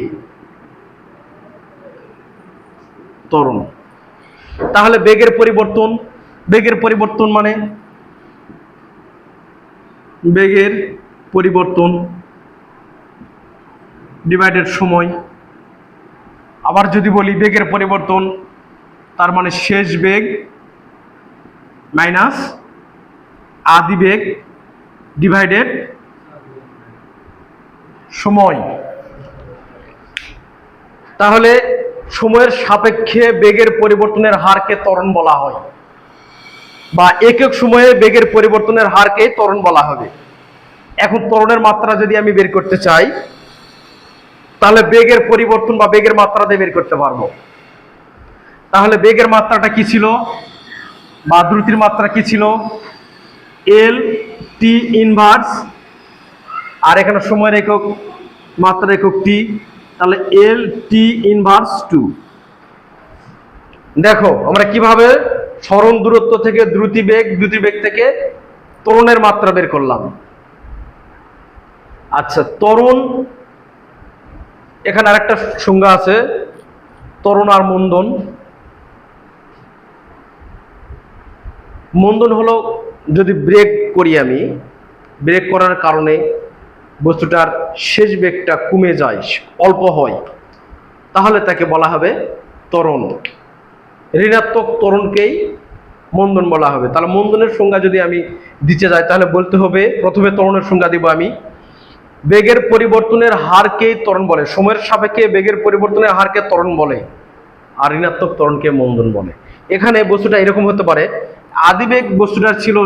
ত্বরণ। তাহলে বেগের পরিবর্তন মানে বেগের পরিবর্তন ডিভাইডেড সময়। আবার যদি বলি বেগের পরিবর্তন, তার মানে শেষ বেগ মাইনাস আদি বেগ ডিভাইডেড সময়। তাহলে সময়ের সাপেক্ষে বেগের পরিবর্তনের হারকে ত্বরণ বলা হয়, বা একক সময়ে বেগের পরিবর্তনের হারকে ত্বরণ বলা হবে। এখন ত্বরণের মাত্রা যদি আমি বের করতে চাই, তাহলে বেগের পরিবর্তন বা বেগের মাত্রা দিয়ে বের করতে পারবো। তাহলে বেগের মাত্রাটা কি ছিল, বা দ্রুতির মাত্রা কি ছিল, এল টি ইনভার্স, আর এখানে সময়ের একক মাত্রা একক টি, তাহলে এল টি ইনভার্স 2। দেখো আমরা কিভাবে সরণ দূরত্ব থেকে দ্রুতি বেগ থেকে ত্বরণের মাত্রা বের করলাম। আচ্ছা, ত্বরণ, এখানে আরেকটা সংজ্ঞা আছে, ত্বরণ আর মন্দন। মন্দন হলো যদি ব্রেক করি, আমি ব্রেক করার কারণে বস্তুটার শেষ বেগটা কমে যায়, অল্প হয়, তাহলে তাকে বলা হবে ত্বরণ। ঋণাত্মক ত্বরণকেই মন্দন বলা হবে। তাহলে মন্দনের সংজ্ঞা যদি আমি দিতে যাই, তাহলে বলতে হবে, প্রথমে ত্বরণের সংজ্ঞা দিব আমি, বেগের পরিবর্তনের হারকেই ত্বরণ বলে, সময়ের সাপেক্ষে বেগের পরিবর্তনের হারকে ত্বরণ বলে, আর ঋণাত্মক ত্বরণকে মন্দন বলে। এখানে বস্তুটা এরকম হতে পারে, আদিবেগ বস্তুটার ছিল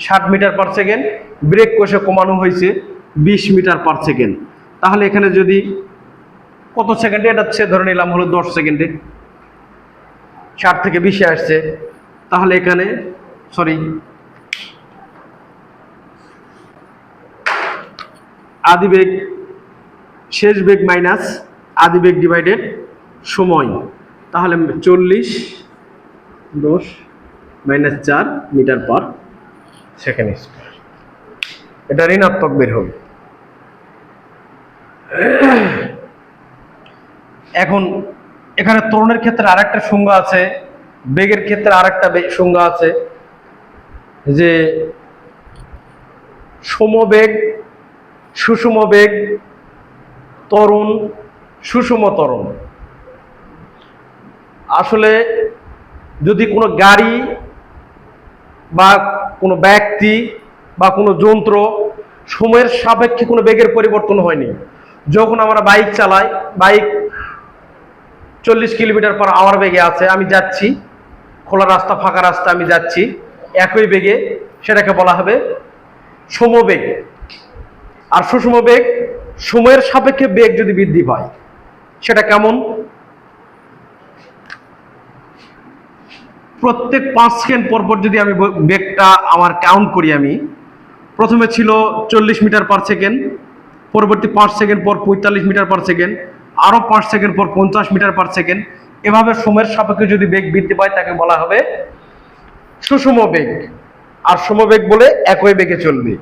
60 মিটার পার সেকেন্ড, ব্রেক কষে কমানো হয়েছে 20 মিটার পার সেকেন্ড। তাহলে এখানে যদি কত সেকেন্ডে, এটা ধরে নিলাম হলো 10 সেকেন্ডে, 60 থেকে 20-এ আসছে, তাহলে এখানে সরি আদি বেগ শেষ বেগ মাইনাস আদি বেগ ডিভাইডেড সময়, তাহলে 40 10 -4 মিটার পার সেকেন্ড স্কয়ার। এটা ঋণাত্মক বের হবে। এখন এখানে ত্বরণের ক্ষেত্রে আরেকটা সংজ্ঞা আছে, বেগের ক্ষেত্রে আরেকটা সংজ্ঞা আছে, যে সমবেগ, সুষম বেগ, ত্বরণ, সুষম ত্বরণ। আসলে যদি কোনো গাড়ি বা কোনো ব্যক্তি বা কোনো যন্ত্র সময়ের সাপেক্ষে কোনো বেগের পরিবর্তন হয়নি, যখন আমরা বাইক চালাই, বাইক 40 কিলোমিটার পার আওয়ার বেগে আছে, আমি যাচ্ছি খোলা রাস্তা ফাঁকা রাস্তা আমি যাচ্ছি একই বেগে, সেটাকে বলা হবে সমবেগ। আর সুষম বেগ সময়ের সাপেক্ষে বেগ যদি বৃদ্ধি পায়, সেটা কেমন? প্রত্যেক 5 সেকেন্ড পরপর যদি আমি বেগটা আমার কাউন্ট করি, আমি প্রথমে ছিল 40 মিটার পার সেকেন্ড, পরবর্তী 5 সেকেন্ড পর 45 মিটার পার সেকেন্ড, আরও 5 সেকেন্ড পর 50 মিটার পার সেকেন্ড, এভাবে সময়ের সাপেক্ষে যদি বেগ বৃদ্ধি পায় তাকে বলা হবে সুষম বেগ। আর সমবেগ বলে একই বেগে চলবে।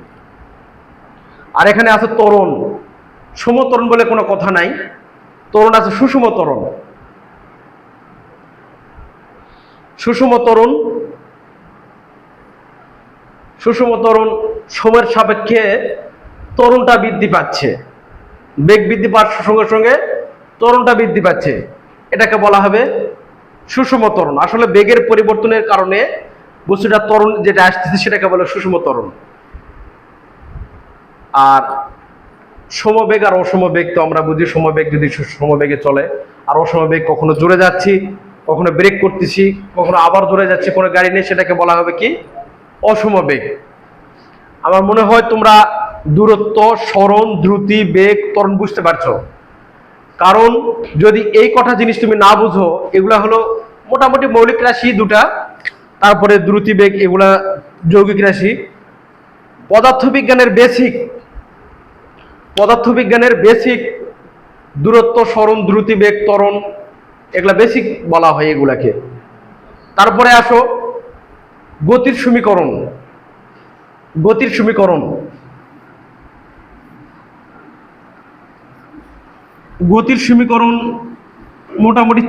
আর এখানে আছে ত্বরণ। সমত্বরণ বলে কোনো কথা নাই, ত্বরণ আছে সুষম ত্বরণ। সুষম ত্বরণ, সুষম ত্বরণ সময়ের সাপেক্ষে ত্বরণটা বৃদ্ধি পাচ্ছে, বেগ বৃদ্ধি পাওয়ার সঙ্গে সঙ্গে ত্বরণটা বৃদ্ধি পাচ্ছে, এটাকে বলা হবে সুষম ত্বরণ। আসলে বেগের পরিবর্তনের কারণে বস্তুটা ত্বরণ যেটা আসতেছে সেটাকে বলে সুষম ত্বরণ। আর সমবেগ আর অসমবেগ তো আমরা বুঝি, সমবেগ যদি সমবেগে চলে, আর অসমবেগ কখনো জোরে যাচ্ছি, কখনো ব্রেক করতেছি, কখনো আবার জোরে যাচ্ছি কোনো গাড়ি নেই, সেটাকে বলা হবে কি? অসমবেগ। আমার মনে হয় তোমরা দূরত্ব, সরণ, দ্রুতি, বেগ, ত্বরণ বুঝতে পারছো। কারণ যদি এই কটা জিনিস তুমি না বুঝো, এগুলা হলো মোটামুটি মৌলিক রাশি দুটা, তারপরে দ্রুতি, বেগ, এগুলা যৌগিক রাশি। পদার্থবিজ্ঞানের বেসিক দূরত্ব, সরণ, দ্রুতি, বেগ, ত্বরণ, এগুলা বেসিক বলা হয় এগুলাকে। তারপরে আসো গতির সমীকরণ। গতির সমীকরণ, গতির সমীকরণ মোটামুটি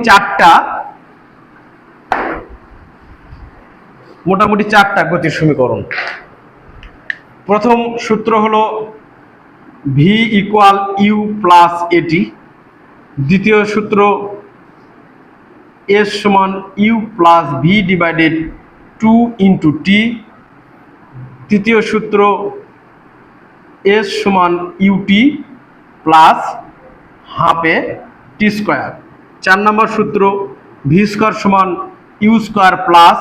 চারটা গতির সমীকরণ। প্রথম সূত্র হলো ভি ইকুয়াল ইউ প্লাস এটি। দ্বিতীয় সূত্র এস সমান u plus v divided 2 into t. তৃতীয় সূত্র এস সমান ইউটি প্লাস হাফে টি স্কোয়ার। 4 নম্বর সূত্র ভি স্কোয়ার সমান ইউ স্কোয়ার প্লাস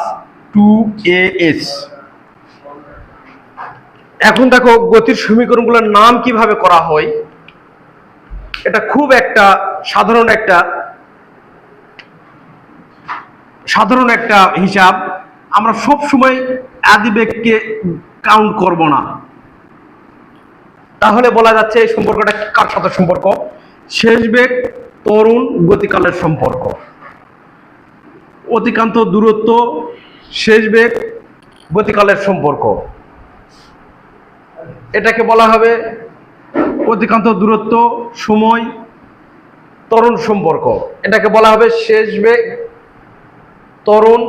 2as। এখন দেখো গতির সমীকরণগুলোর নাম কিভাবে করা হয়। এটা খুব একটা সাধারণ একটা হিসাব। আমরা সব সময় আদি বেগকে কাউন্ট করব না, তাহলে বলা যাচ্ছে এই সম্পর্কটা কার সাথে সম্পর্ক? শেষ বেগ, ত্বরণ, গতিকালের সম্পর্ক। অতিক্রান্ত দূরত্ব, শেষ বেগ, গতিকালের সম্পর্ক, এটাকে বলা হবে অতিক্রান্ত দূরত্ব, সময়, ত্বরণ সম্পর্ক। এটাকে বলা হবে শেষ বেগ, ত্বরণ,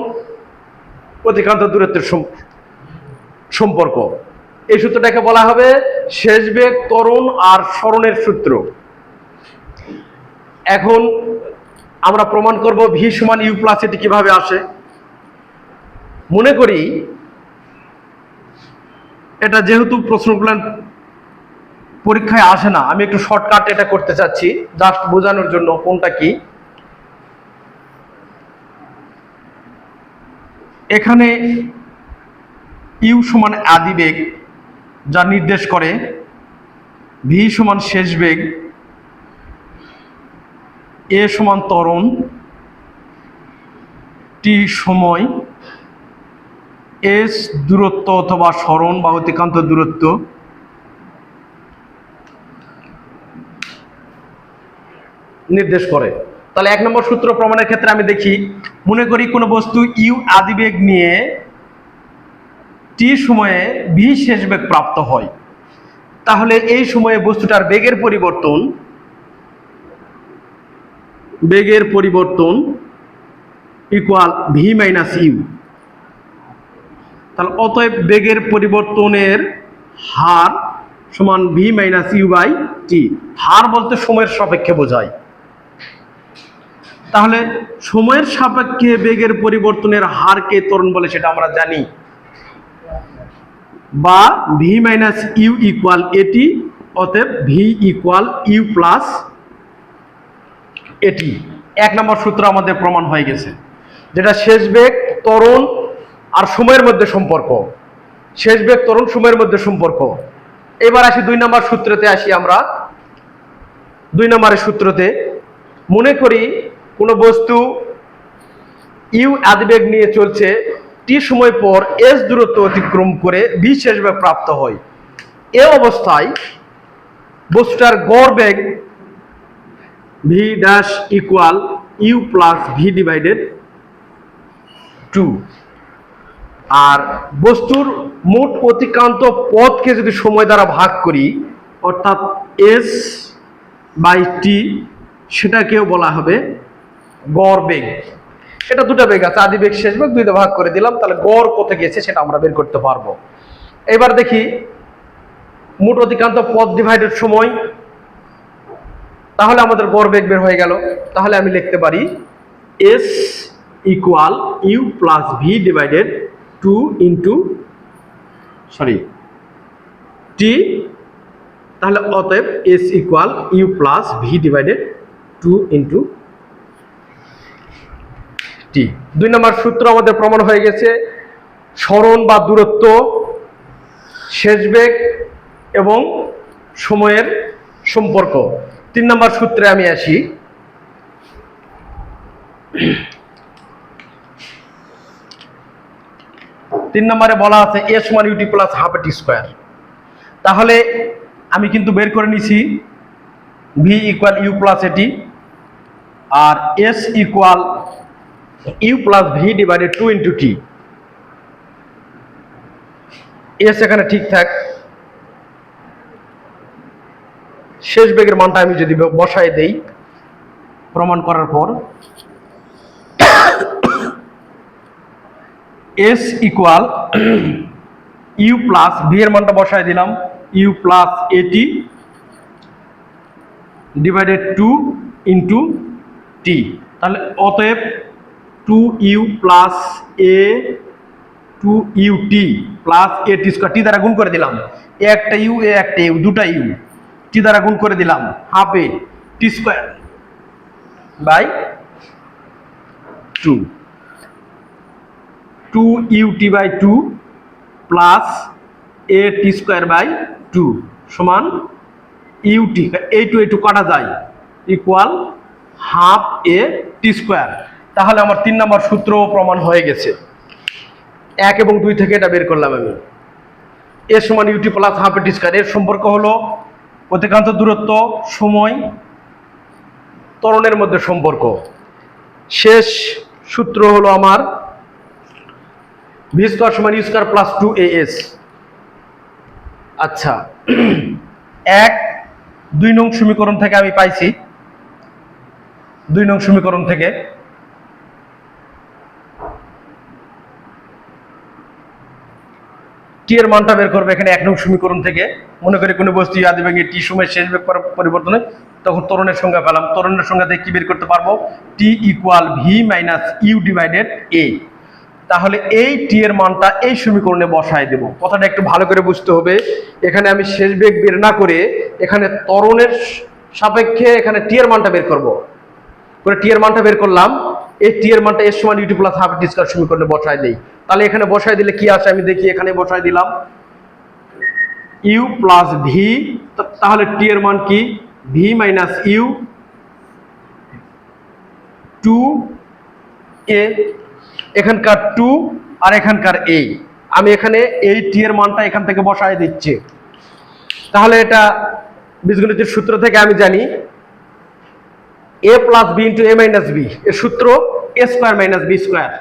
অতিক্রান্ত দূরত্বের সম্পর্ক। এই সূত্রটাকে বলা হবে শেষ বেগ, ত্বরণ আর সরণের সূত্র। এখন আমরা প্রমাণ করব ভি সমান ইউ প্লাস এটি কিভাবে আসে। মনে করি এটা যেহেতু প্রশ্নগুলো পরীক্ষায় আসে না, আমি একটু শর্টকাট এটা করতে চাচ্ছি জাস্ট বোঝানোর জন্য কোনটা কি। এখানে ইউ সমান আদি বেগ, যা নির্দেশ করে ভি সমান শেষ বেগ, এ সমান ত্বরণ, টি সময় এস দূরত্ব অথবা সরণ বা অতিক্রান্ত দূরত্ব নির্দেশ করে। তাহলে 1 নম্বর সূত্র প্রমাণের ক্ষেত্রে আমি দেখি, মনে করি কোনো বস্তু ইউ আদিবেগ নিয়ে টি সময়ে ভি শেষ বেগ প্রাপ্ত হয়, তাহলে এই সময়ে বস্তুটার বেগের পরিবর্তন ইকুয়াল ভি মাইনাস ইউ। তাহলে অতএব বেগের পরিবর্তনের হার সমান V minus you by T. হার বলতে সময়ের সাপেক্ষে বোঝায়। তাহলে সময়ের সাপেক্ষে বেগের পরিবর্তনের হারকে ত্বরণ বলে সেটা আমরা জানি, বা ভি মাইনাস ইউ ইকুয়াল এটি। অতএব ভি ইকুয়াল ইউ প্লাস এটি। 1 নম্বর সূত্র আমাদের প্রমাণ হয়ে গেছে, যেটা শেষ বেগ, ত্বরণ আর সময়ের মধ্যে সম্পর্ক। শেষ বেগ, ত্বরণ, সময়ের মধ্যে সম্পর্ক। এবার আসি 2 নম্বর সূত্রতে আসি আমরা। 2 নম্বরের সূত্রতে মনে করি কোনো বস্তু ইউ আদিবেগ নিয়ে চলছে, টি সময় পর এস দূরত্ব অতিক্রম করে ভি শেষ বেগ প্রাপ্ত হয়। এ অবস্থায় বস্তুটার গড় বেগ v dash equal you plus v divided 2। আর বস্তুর মোট অতিক্রান্ত পথকে যদি সময় দ্বারা ভাগ করি, অর্থাৎ এস বাই টি, সেটাকেও বলা হবে গড় বেগ। এটা দুটো বেগ আছে, আদি বেগ, শেষ বেগ, দুইটা ভাগ করে দিলাম, তাহলে গড় কোথায় গেছে সেটা আমরা বের করতে পারবো। এবার দেখি মোট অতিক্রান্ত পথ ডিভাইডেড সময়, তাহলে আমাদের গড় বেগ বের হয়ে গেল। তাহলে আমি লিখতে পারি s equal you plus v divided 2 into t. তাহলে অতএব s equal you plus v divided 2 into t. 2 number সূত্র আমাদের প্রমাণ হয়ে গেছে, সরণ বা দূরত্ব, শেষ বেগ এবং সময়ের সম্পর্ক। 3 নম্বর সূত্রে আমি আসি। 3 নম্বরে বলা আছে এ সমান ইউটি প্লাস হাফ টি স্কোয়ার। তাহলে আমি কিন্তু বের করে নিছি V equal you plus a t, আর s equal you plus v divided 2 into t. S এখানে ঠিক থাক। শেষ বেগের মানটা আমি যদি বসায় দেই প্রমাণ করার পর, s equal you plus v এর মানটা বসায় দিলাম u plus a t divided 2 into t. তাহলে অতএব 2 u plus a 2 you t plus A T square. T দ্বারা গুণ করে দিলাম, এ একটা ইউ, এ একটা ইউ, দুটা ইউ, টি দ্বারা গুণ করে দিলাম half A T square by 2। 2 you T by 2 plus A T square by 2 সমান ইউটি, এই টু কাটা যায়, ইকুয়াল হাফ এ টি স্কোয়ার। তাহলে আমার 3 নম্বর সূত্র প্রমাণ হয়ে গেছে। 1 এবং 2 থেকে এটা বের করলাম আমি। এ সমান ইউটি প্লাস হাফ এ টি স্কোয়ার। এর সম্পর্ক হলো অতিক্রান্ত দূরত্ব, সময়, ত্বরণের মধ্যে সম্পর্ক। শেষ সূত্র হলো আমার ভি স্কোয়ার সমান you square plus 2 A S. আচ্ছা, 2 নং সমীকরণ থেকে আমি পাইছি, 2 নং সমীকরণ থেকে টি এর মানটা বের করবে এখানে 1 নং সমীকরণ থেকে। মনে করি কোনো বস্তু আদিবেগে টি সময় শেষ বেগ পরিবর্তনে, তখন ত্বরণের সংজ্ঞা পেলাম। ত্বরণের সংজ্ঞা থেকে কি বের করতে পারবো? T equal v minus u divided a. তাহলে এই টি এর মানটা এই সমীকরণে বসায় দেব। কথাটা একটু ভালো করে বুঝতে হবে। এখানে আমি শেষ বেগ বের না করে এখানে ত্বরণের সাপেক্ষে এখানে টি এর মানটা বের করব। করে টি এর মানটা বের করলাম, এই টি এর মানটা এস সমান ইউটি প্লাস হাফ টি স্কয়ার সমীকরণে বসায় দেই। তাহলে এখানে বসায় দিলে কি আসে আমি দেখি। এখানে বসায় দিলাম ইউ প্লাস ভি, তাহলে টি এর মান কি? ভি মাইনাস ইউ 2 এ। এখানকার 2 আর এখানকার a। আমি এখানে এই t এর মানটা এখান থেকে বসায় দিচ্ছি। তাহলে এটা বীজগণিতের সূত্র থেকে আমি জানি a plus b into a minus b এর সূত্র a square minus b square.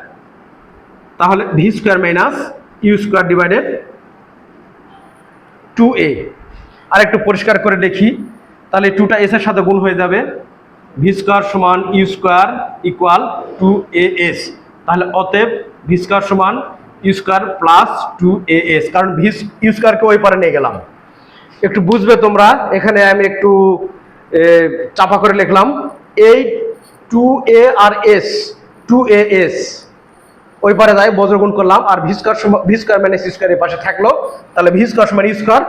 তাহলে v square minus you square divided 2a। আর একটু পরিষ্কার করে দেখি, তাহলে 2টা s এর সাথে গুণ হয়ে যাবে, v স্কোয়ার সমান ইউ স্কোয়ার ইকুয়াল 2as। তাহলে অতএব v স্কোয়ার সমান ইউ স্কোয়ার প্লাস 2as, কারণ ইউ স্কোয়ারকে ওই পারে নিয়ে গেলাম। একটু বুঝবে তোমরা, এখানে আমি একটু চাপা করে লিখলাম, এই 2a আর s 2as ওই পারে যাই বজ্রগুণ করলাম, আর v square minus you square এর পাশে থাকলো, তাহলে ভি স্কোয়ার সমান ইউ স্কোয়ার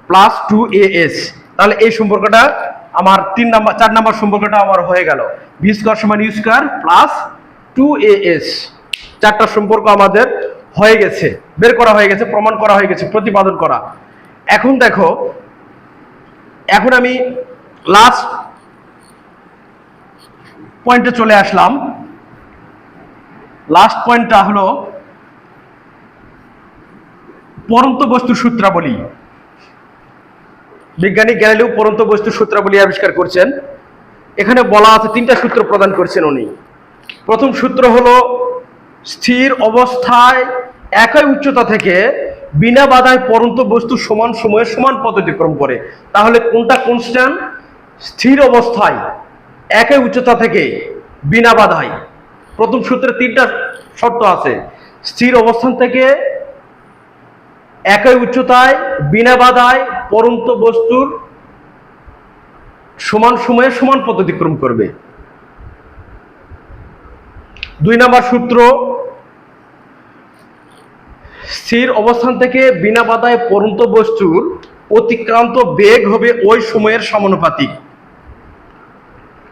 প্লাস 2as। তাহলে এই সম্পর্কটা আমার 4 নাম্বার সম্পর্কটা আমার হয়ে গেল, ভি স্কোয়ার সমান ইউ স্কোয়ার প্লাস 2as। 4টা সম্পর্ক আমাদের হয়ে গেছে, বের করা হয়ে গেছে, প্রমাণ করা হয়ে গেছে, প্রতিপাদন করা। এখন দেখো, এখন আমি লাস্ট পয়েন্টে চলে আসলাম। লাস্ট পয়েন্টটা হলো পরন্ত বস্তুর সূত্রাবলী। বিজ্ঞানী গ্যালিলিও পরন্ত বস্তুর সূত্রাবলী আবিষ্কার করছেন। এখানে বলা আছে 3টা সূত্র প্রদান করছেন উনি। প্রথম সূত্র হলো স্থির অবস্থায় একই উচ্চতা থেকে বিনা বাধায় পরন্ত বস্তু সমান সময়ে সমান পথ অতিক্রম করে। তাহলে কোনটা কনস্ট্যান্ট? স্থির অবস্থায় একই উচ্চতা থেকে বিনা বাধায়। প্রথম সূত্রে 3টা শর্ত আছে, স্থির অবস্থান থেকে একই উচ্চতায় বিনা বাধায় পরন্ত বস্তুর সমান সময়ে সমান পথ অতিক্রম করবে। 2 নম্বর সূত্র, স্থির অবস্থান থেকে বিনা বাধায় পরন্ত বস্তুর অতিক্রান্ত বেগ হবে ওই সময়ের সমানুপাতিক।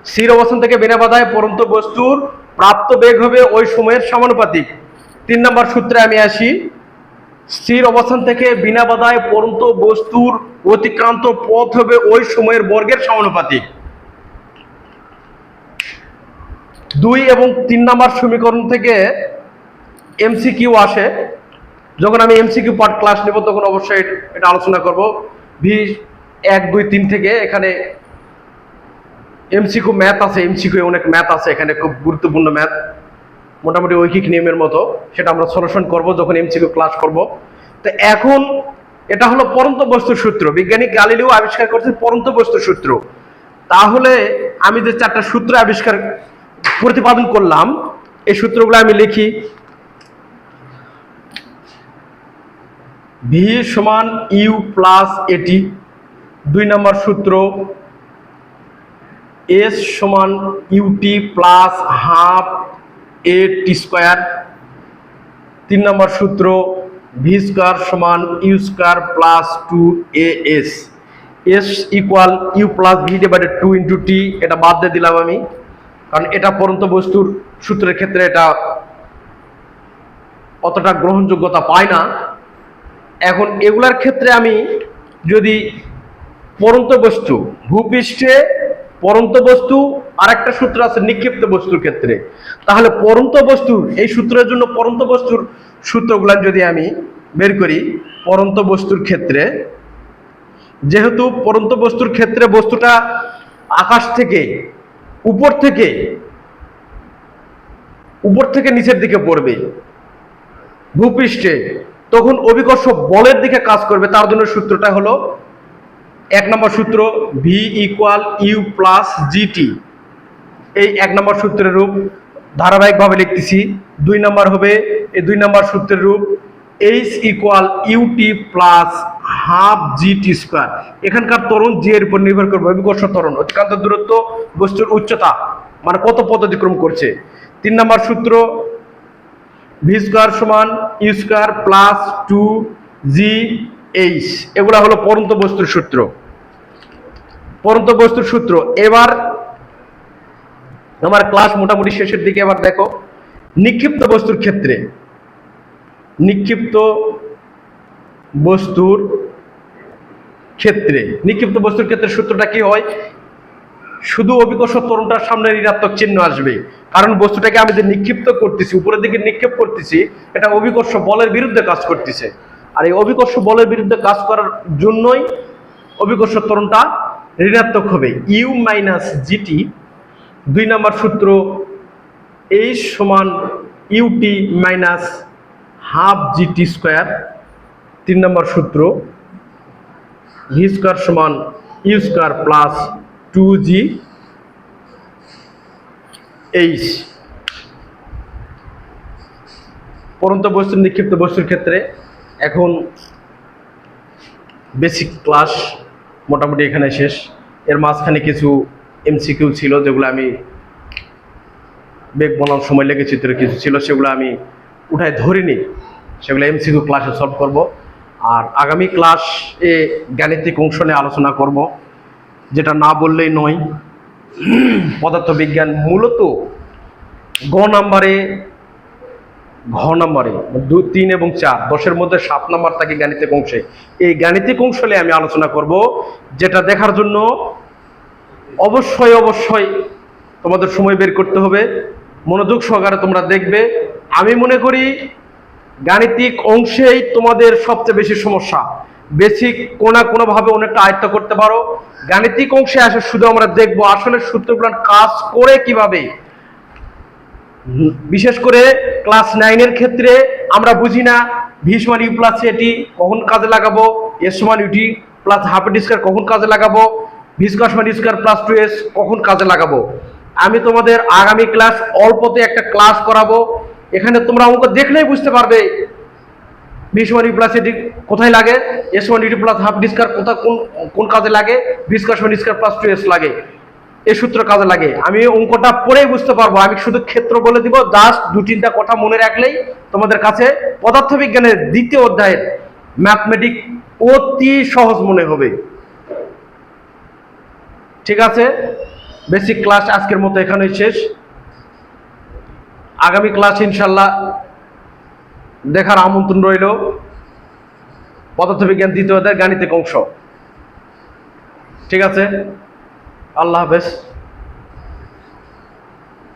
স্থির অবস্থান থেকে বিনা বাধায় পরন্ত বস্তুর প্রাপ্ত বেগ হবে ওই সময়ের সমানুপাতিক। 3 নম্বর সূত্রে আমি আসি, স্থির অবস্থান থেকে বিনা বাধায় পরন্ত বস্তুর অতিক্রান্ত পথ হবে ওই সময়ের বর্গের সমানুপাতিক। 2 এবং 3 নম্বর সমীকরণ থেকে এমসিকিউ আসে। যখন আমি এমসিকিউ পার্ট ক্লাস নেব তখন অবশ্যই এটা আলোচনা করব। ভি 1 2 3 থেকে এখানে এমসিকিউ ম্যাথ আছে, এমসিকিউ অনেক ম্যাথ আছে এখানে, খুব গুরুত্বপূর্ণ ম্যাথ, মোটামুটি ঐকিক নিয়মের মতো। সেটা আমরা সলিউশন করব যখন এমসিকিউ ক্লাস করব। তো এখন এটা হলো পরন্ত বস্তুর সূত্র। বিজ্ঞানী গ্যালিলিও আবিষ্কার করেছেন পরন্ত বস্তুর সূত্র। তাহলে আমি যে 4টা সূত্র আবিষ্কার প্রতিপাদন করলাম, এই সূত্রগুলো আমি লিখি। ভি সমান ইউ প্লাস এটি 2 নম্বর সূত্র, এস সমান ইউটি প্লাস হাফ এ টি স্কোয়ার। 3 নম্বর সূত্র, ভি স্কোয়ার সমান you square plus 2as। S equal you plus v divided 2 into t, এটা বাদ দিয়ে দিলাম আমি, কারণ এটা পরন্ত বস্তুর সূত্রের ক্ষেত্রে এটা অতটা গ্রহণযোগ্যতা পায় না। এখন এগুলার ক্ষেত্রে আমি যদি পরন্ত বস্তু, ভূপৃষ্ঠে পরন্ত বস্তু, আর একটা সূত্র আছে নিক্ষিপ্ত বস্তুর ক্ষেত্রে, তাহলে পরন্ত বস্তুর এই সূত্রের জন্য পরন্ত বস্তুর সূত্রগুলা যদি আমি বের করি, পরন্ত বস্তুর ক্ষেত্রে, যেহেতু পরন্ত বস্তুর ক্ষেত্রে বস্তুটা আকাশ থেকে উপর থেকে নিচের দিকে পড়বে ভূপৃষ্ঠে, তখন অভিকর্ষ বলের দিকে কাজ করবে। তার জন্য সূত্রটা হলো 1 নম্বর সূত্র, V equal you plus G T. এই 1 নম্বর সূত্রের রূপ ধারাবাহিকভাবে লিখতেছি। 2 নম্বর হবে এই 2 নম্বর সূত্রের রূপ, H equal U T plus half G T square. এখানকার ত্বরণ জি এর উপর নির্ভর করবে, অভিকর্ষ ত্বরণ, অতিক্রান্ত দূরত্ব, বস্তুর উচ্চতা, মানে কত পথ অতিক্রম করছে। 3 নম্বর সূত্র, ভি স্কোয়ার সমান ইউ স্কোয়ার প্লাস 2gh। এগুলা হলো পরন্ত বস্তুর সূত্র। পরন্ত বস্তুর সূত্র। এবার আমার ক্লাস মোটামুটি শেষের দিকে। এবার দেখো নিক্ষিপ্ত বস্তুর ক্ষেত্রে, নিক্ষিপ্ত বস্তুর ক্ষেত্রে সূত্রটা কি হয়? শুধু অভিকর্ষ ত্বরণটার সামনে ঋণাত্মক চিহ্ন আসবে, কারণ বস্তুটাকে আমি যে নিক্ষিপ্ত করতেছি, উপরের দিকে নিক্ষেপ করতেছি, এটা অভিকর্ষ বলের বিরুদ্ধে কাজ করতেছে। আর এই অভিকর্ষ বলের বিরুদ্ধে কাজ করার জন্যই অভিকর্ষ ত্বরণটা ঋণাত্মক হবে। ইউ মাইনাস জিটি, 2 নম্বর সূত্র এইচ সমান U T minus half G T square. 3 নম্বর সূত্র ভি স্কোয়ার সমান you square plus 2g H. পরন্ত বস্তুর নিক্ষিপ্ত বস্তুর ক্ষেত্রে এখন বেসিক ক্লাস মোটামুটি এখানে শেষ। এর মাঝখানে কিছু এমসিকিউ ছিল, যেগুলো আমি বেগ বনার সময় লেগেচিত্র কিছু ছিল, সেগুলো আমি উঠায় ধরিনি, সেগুলো এমসিকিউ ক্লাসে সলভ করব। আর আগামী ক্লাসে গাণিতিক অংশ নিয়ে আলোচনা করব, যেটা না বললেই নয়। পদার্থবিজ্ঞান মূলত ঘ নাম্বারে 2, 3 এবং 4, 10-এর মধ্যে 7 নাম্বার থাকে গাণিতিক অংশে। এই গাণিতিক অংশ নিয়ে আমি আলোচনা করব, যেটা দেখার জন্য অবশ্যই তোমাদের সময় বের করতে হবে, মনোযোগ সহকারে তোমরা দেখবে। আমি মনে করি গাণিতিক অংশেই তোমাদের সবচেয়ে বেশি সমস্যা। বেসিক কোনোভাবে অনেকটা আয়ত্ত করতে পারো, গাণিতিক অংশে আসে শুধু আমরা দেখবো আসলে সূত্রগুলো কাজ করে কিভাবে। বিশেষ করে ক্লাস 9-এর ক্ষেত্রে আমরা বুঝি না ভি সমান ইউ প্লাস এটি কখন কাজে লাগাবো, এস সমান ইউটি প্লাস হাফ এটি স্কয়ার কখন কাজে লাগাবো, ভি স্কয়ার সমান ইউ স্কয়ার প্লাস 2s কখন কাজে লাগাবো। আমি তোমাদের আগামী ক্লাস অল্পতে একটা ক্লাস করাবো, এখানে তোমরা অঙ্ক দেখলেই বুঝতে পারবে ভি সমান ইউ প্লাস এটি কোথায় লাগে, এস সমান UT plus half D square কোন কাজে লাগে, ভি স্কয়ার সমান ইউ স্কয়ার প্লাস 2s লাগে, এই সূত্র কাজে লাগে। আমি অঙ্কটা পড়েই বুঝতে পারবো, আমি শুধু ক্ষেত্র বলে দিব, জাস্ট 2-3টা কথা মনে রাখলেই তোমাদের কাছে পদার্থবিজ্ঞানের 2য় অধ্যায়ের ম্যাথমেটিক অতি সহজ মনে হবে। ঠিক আছে, বেসিক ক্লাস আজকের মতো এখানেই শেষ। আগামী ক্লাস ইনশাল্লাহ দেখার আমন্ত্রণ রইল। পদার্থবিজ্ঞান 2য় অধ্যায়ের গাণিতিক অংশ। ঠিক আছে, আল্লাহ হাফেজ।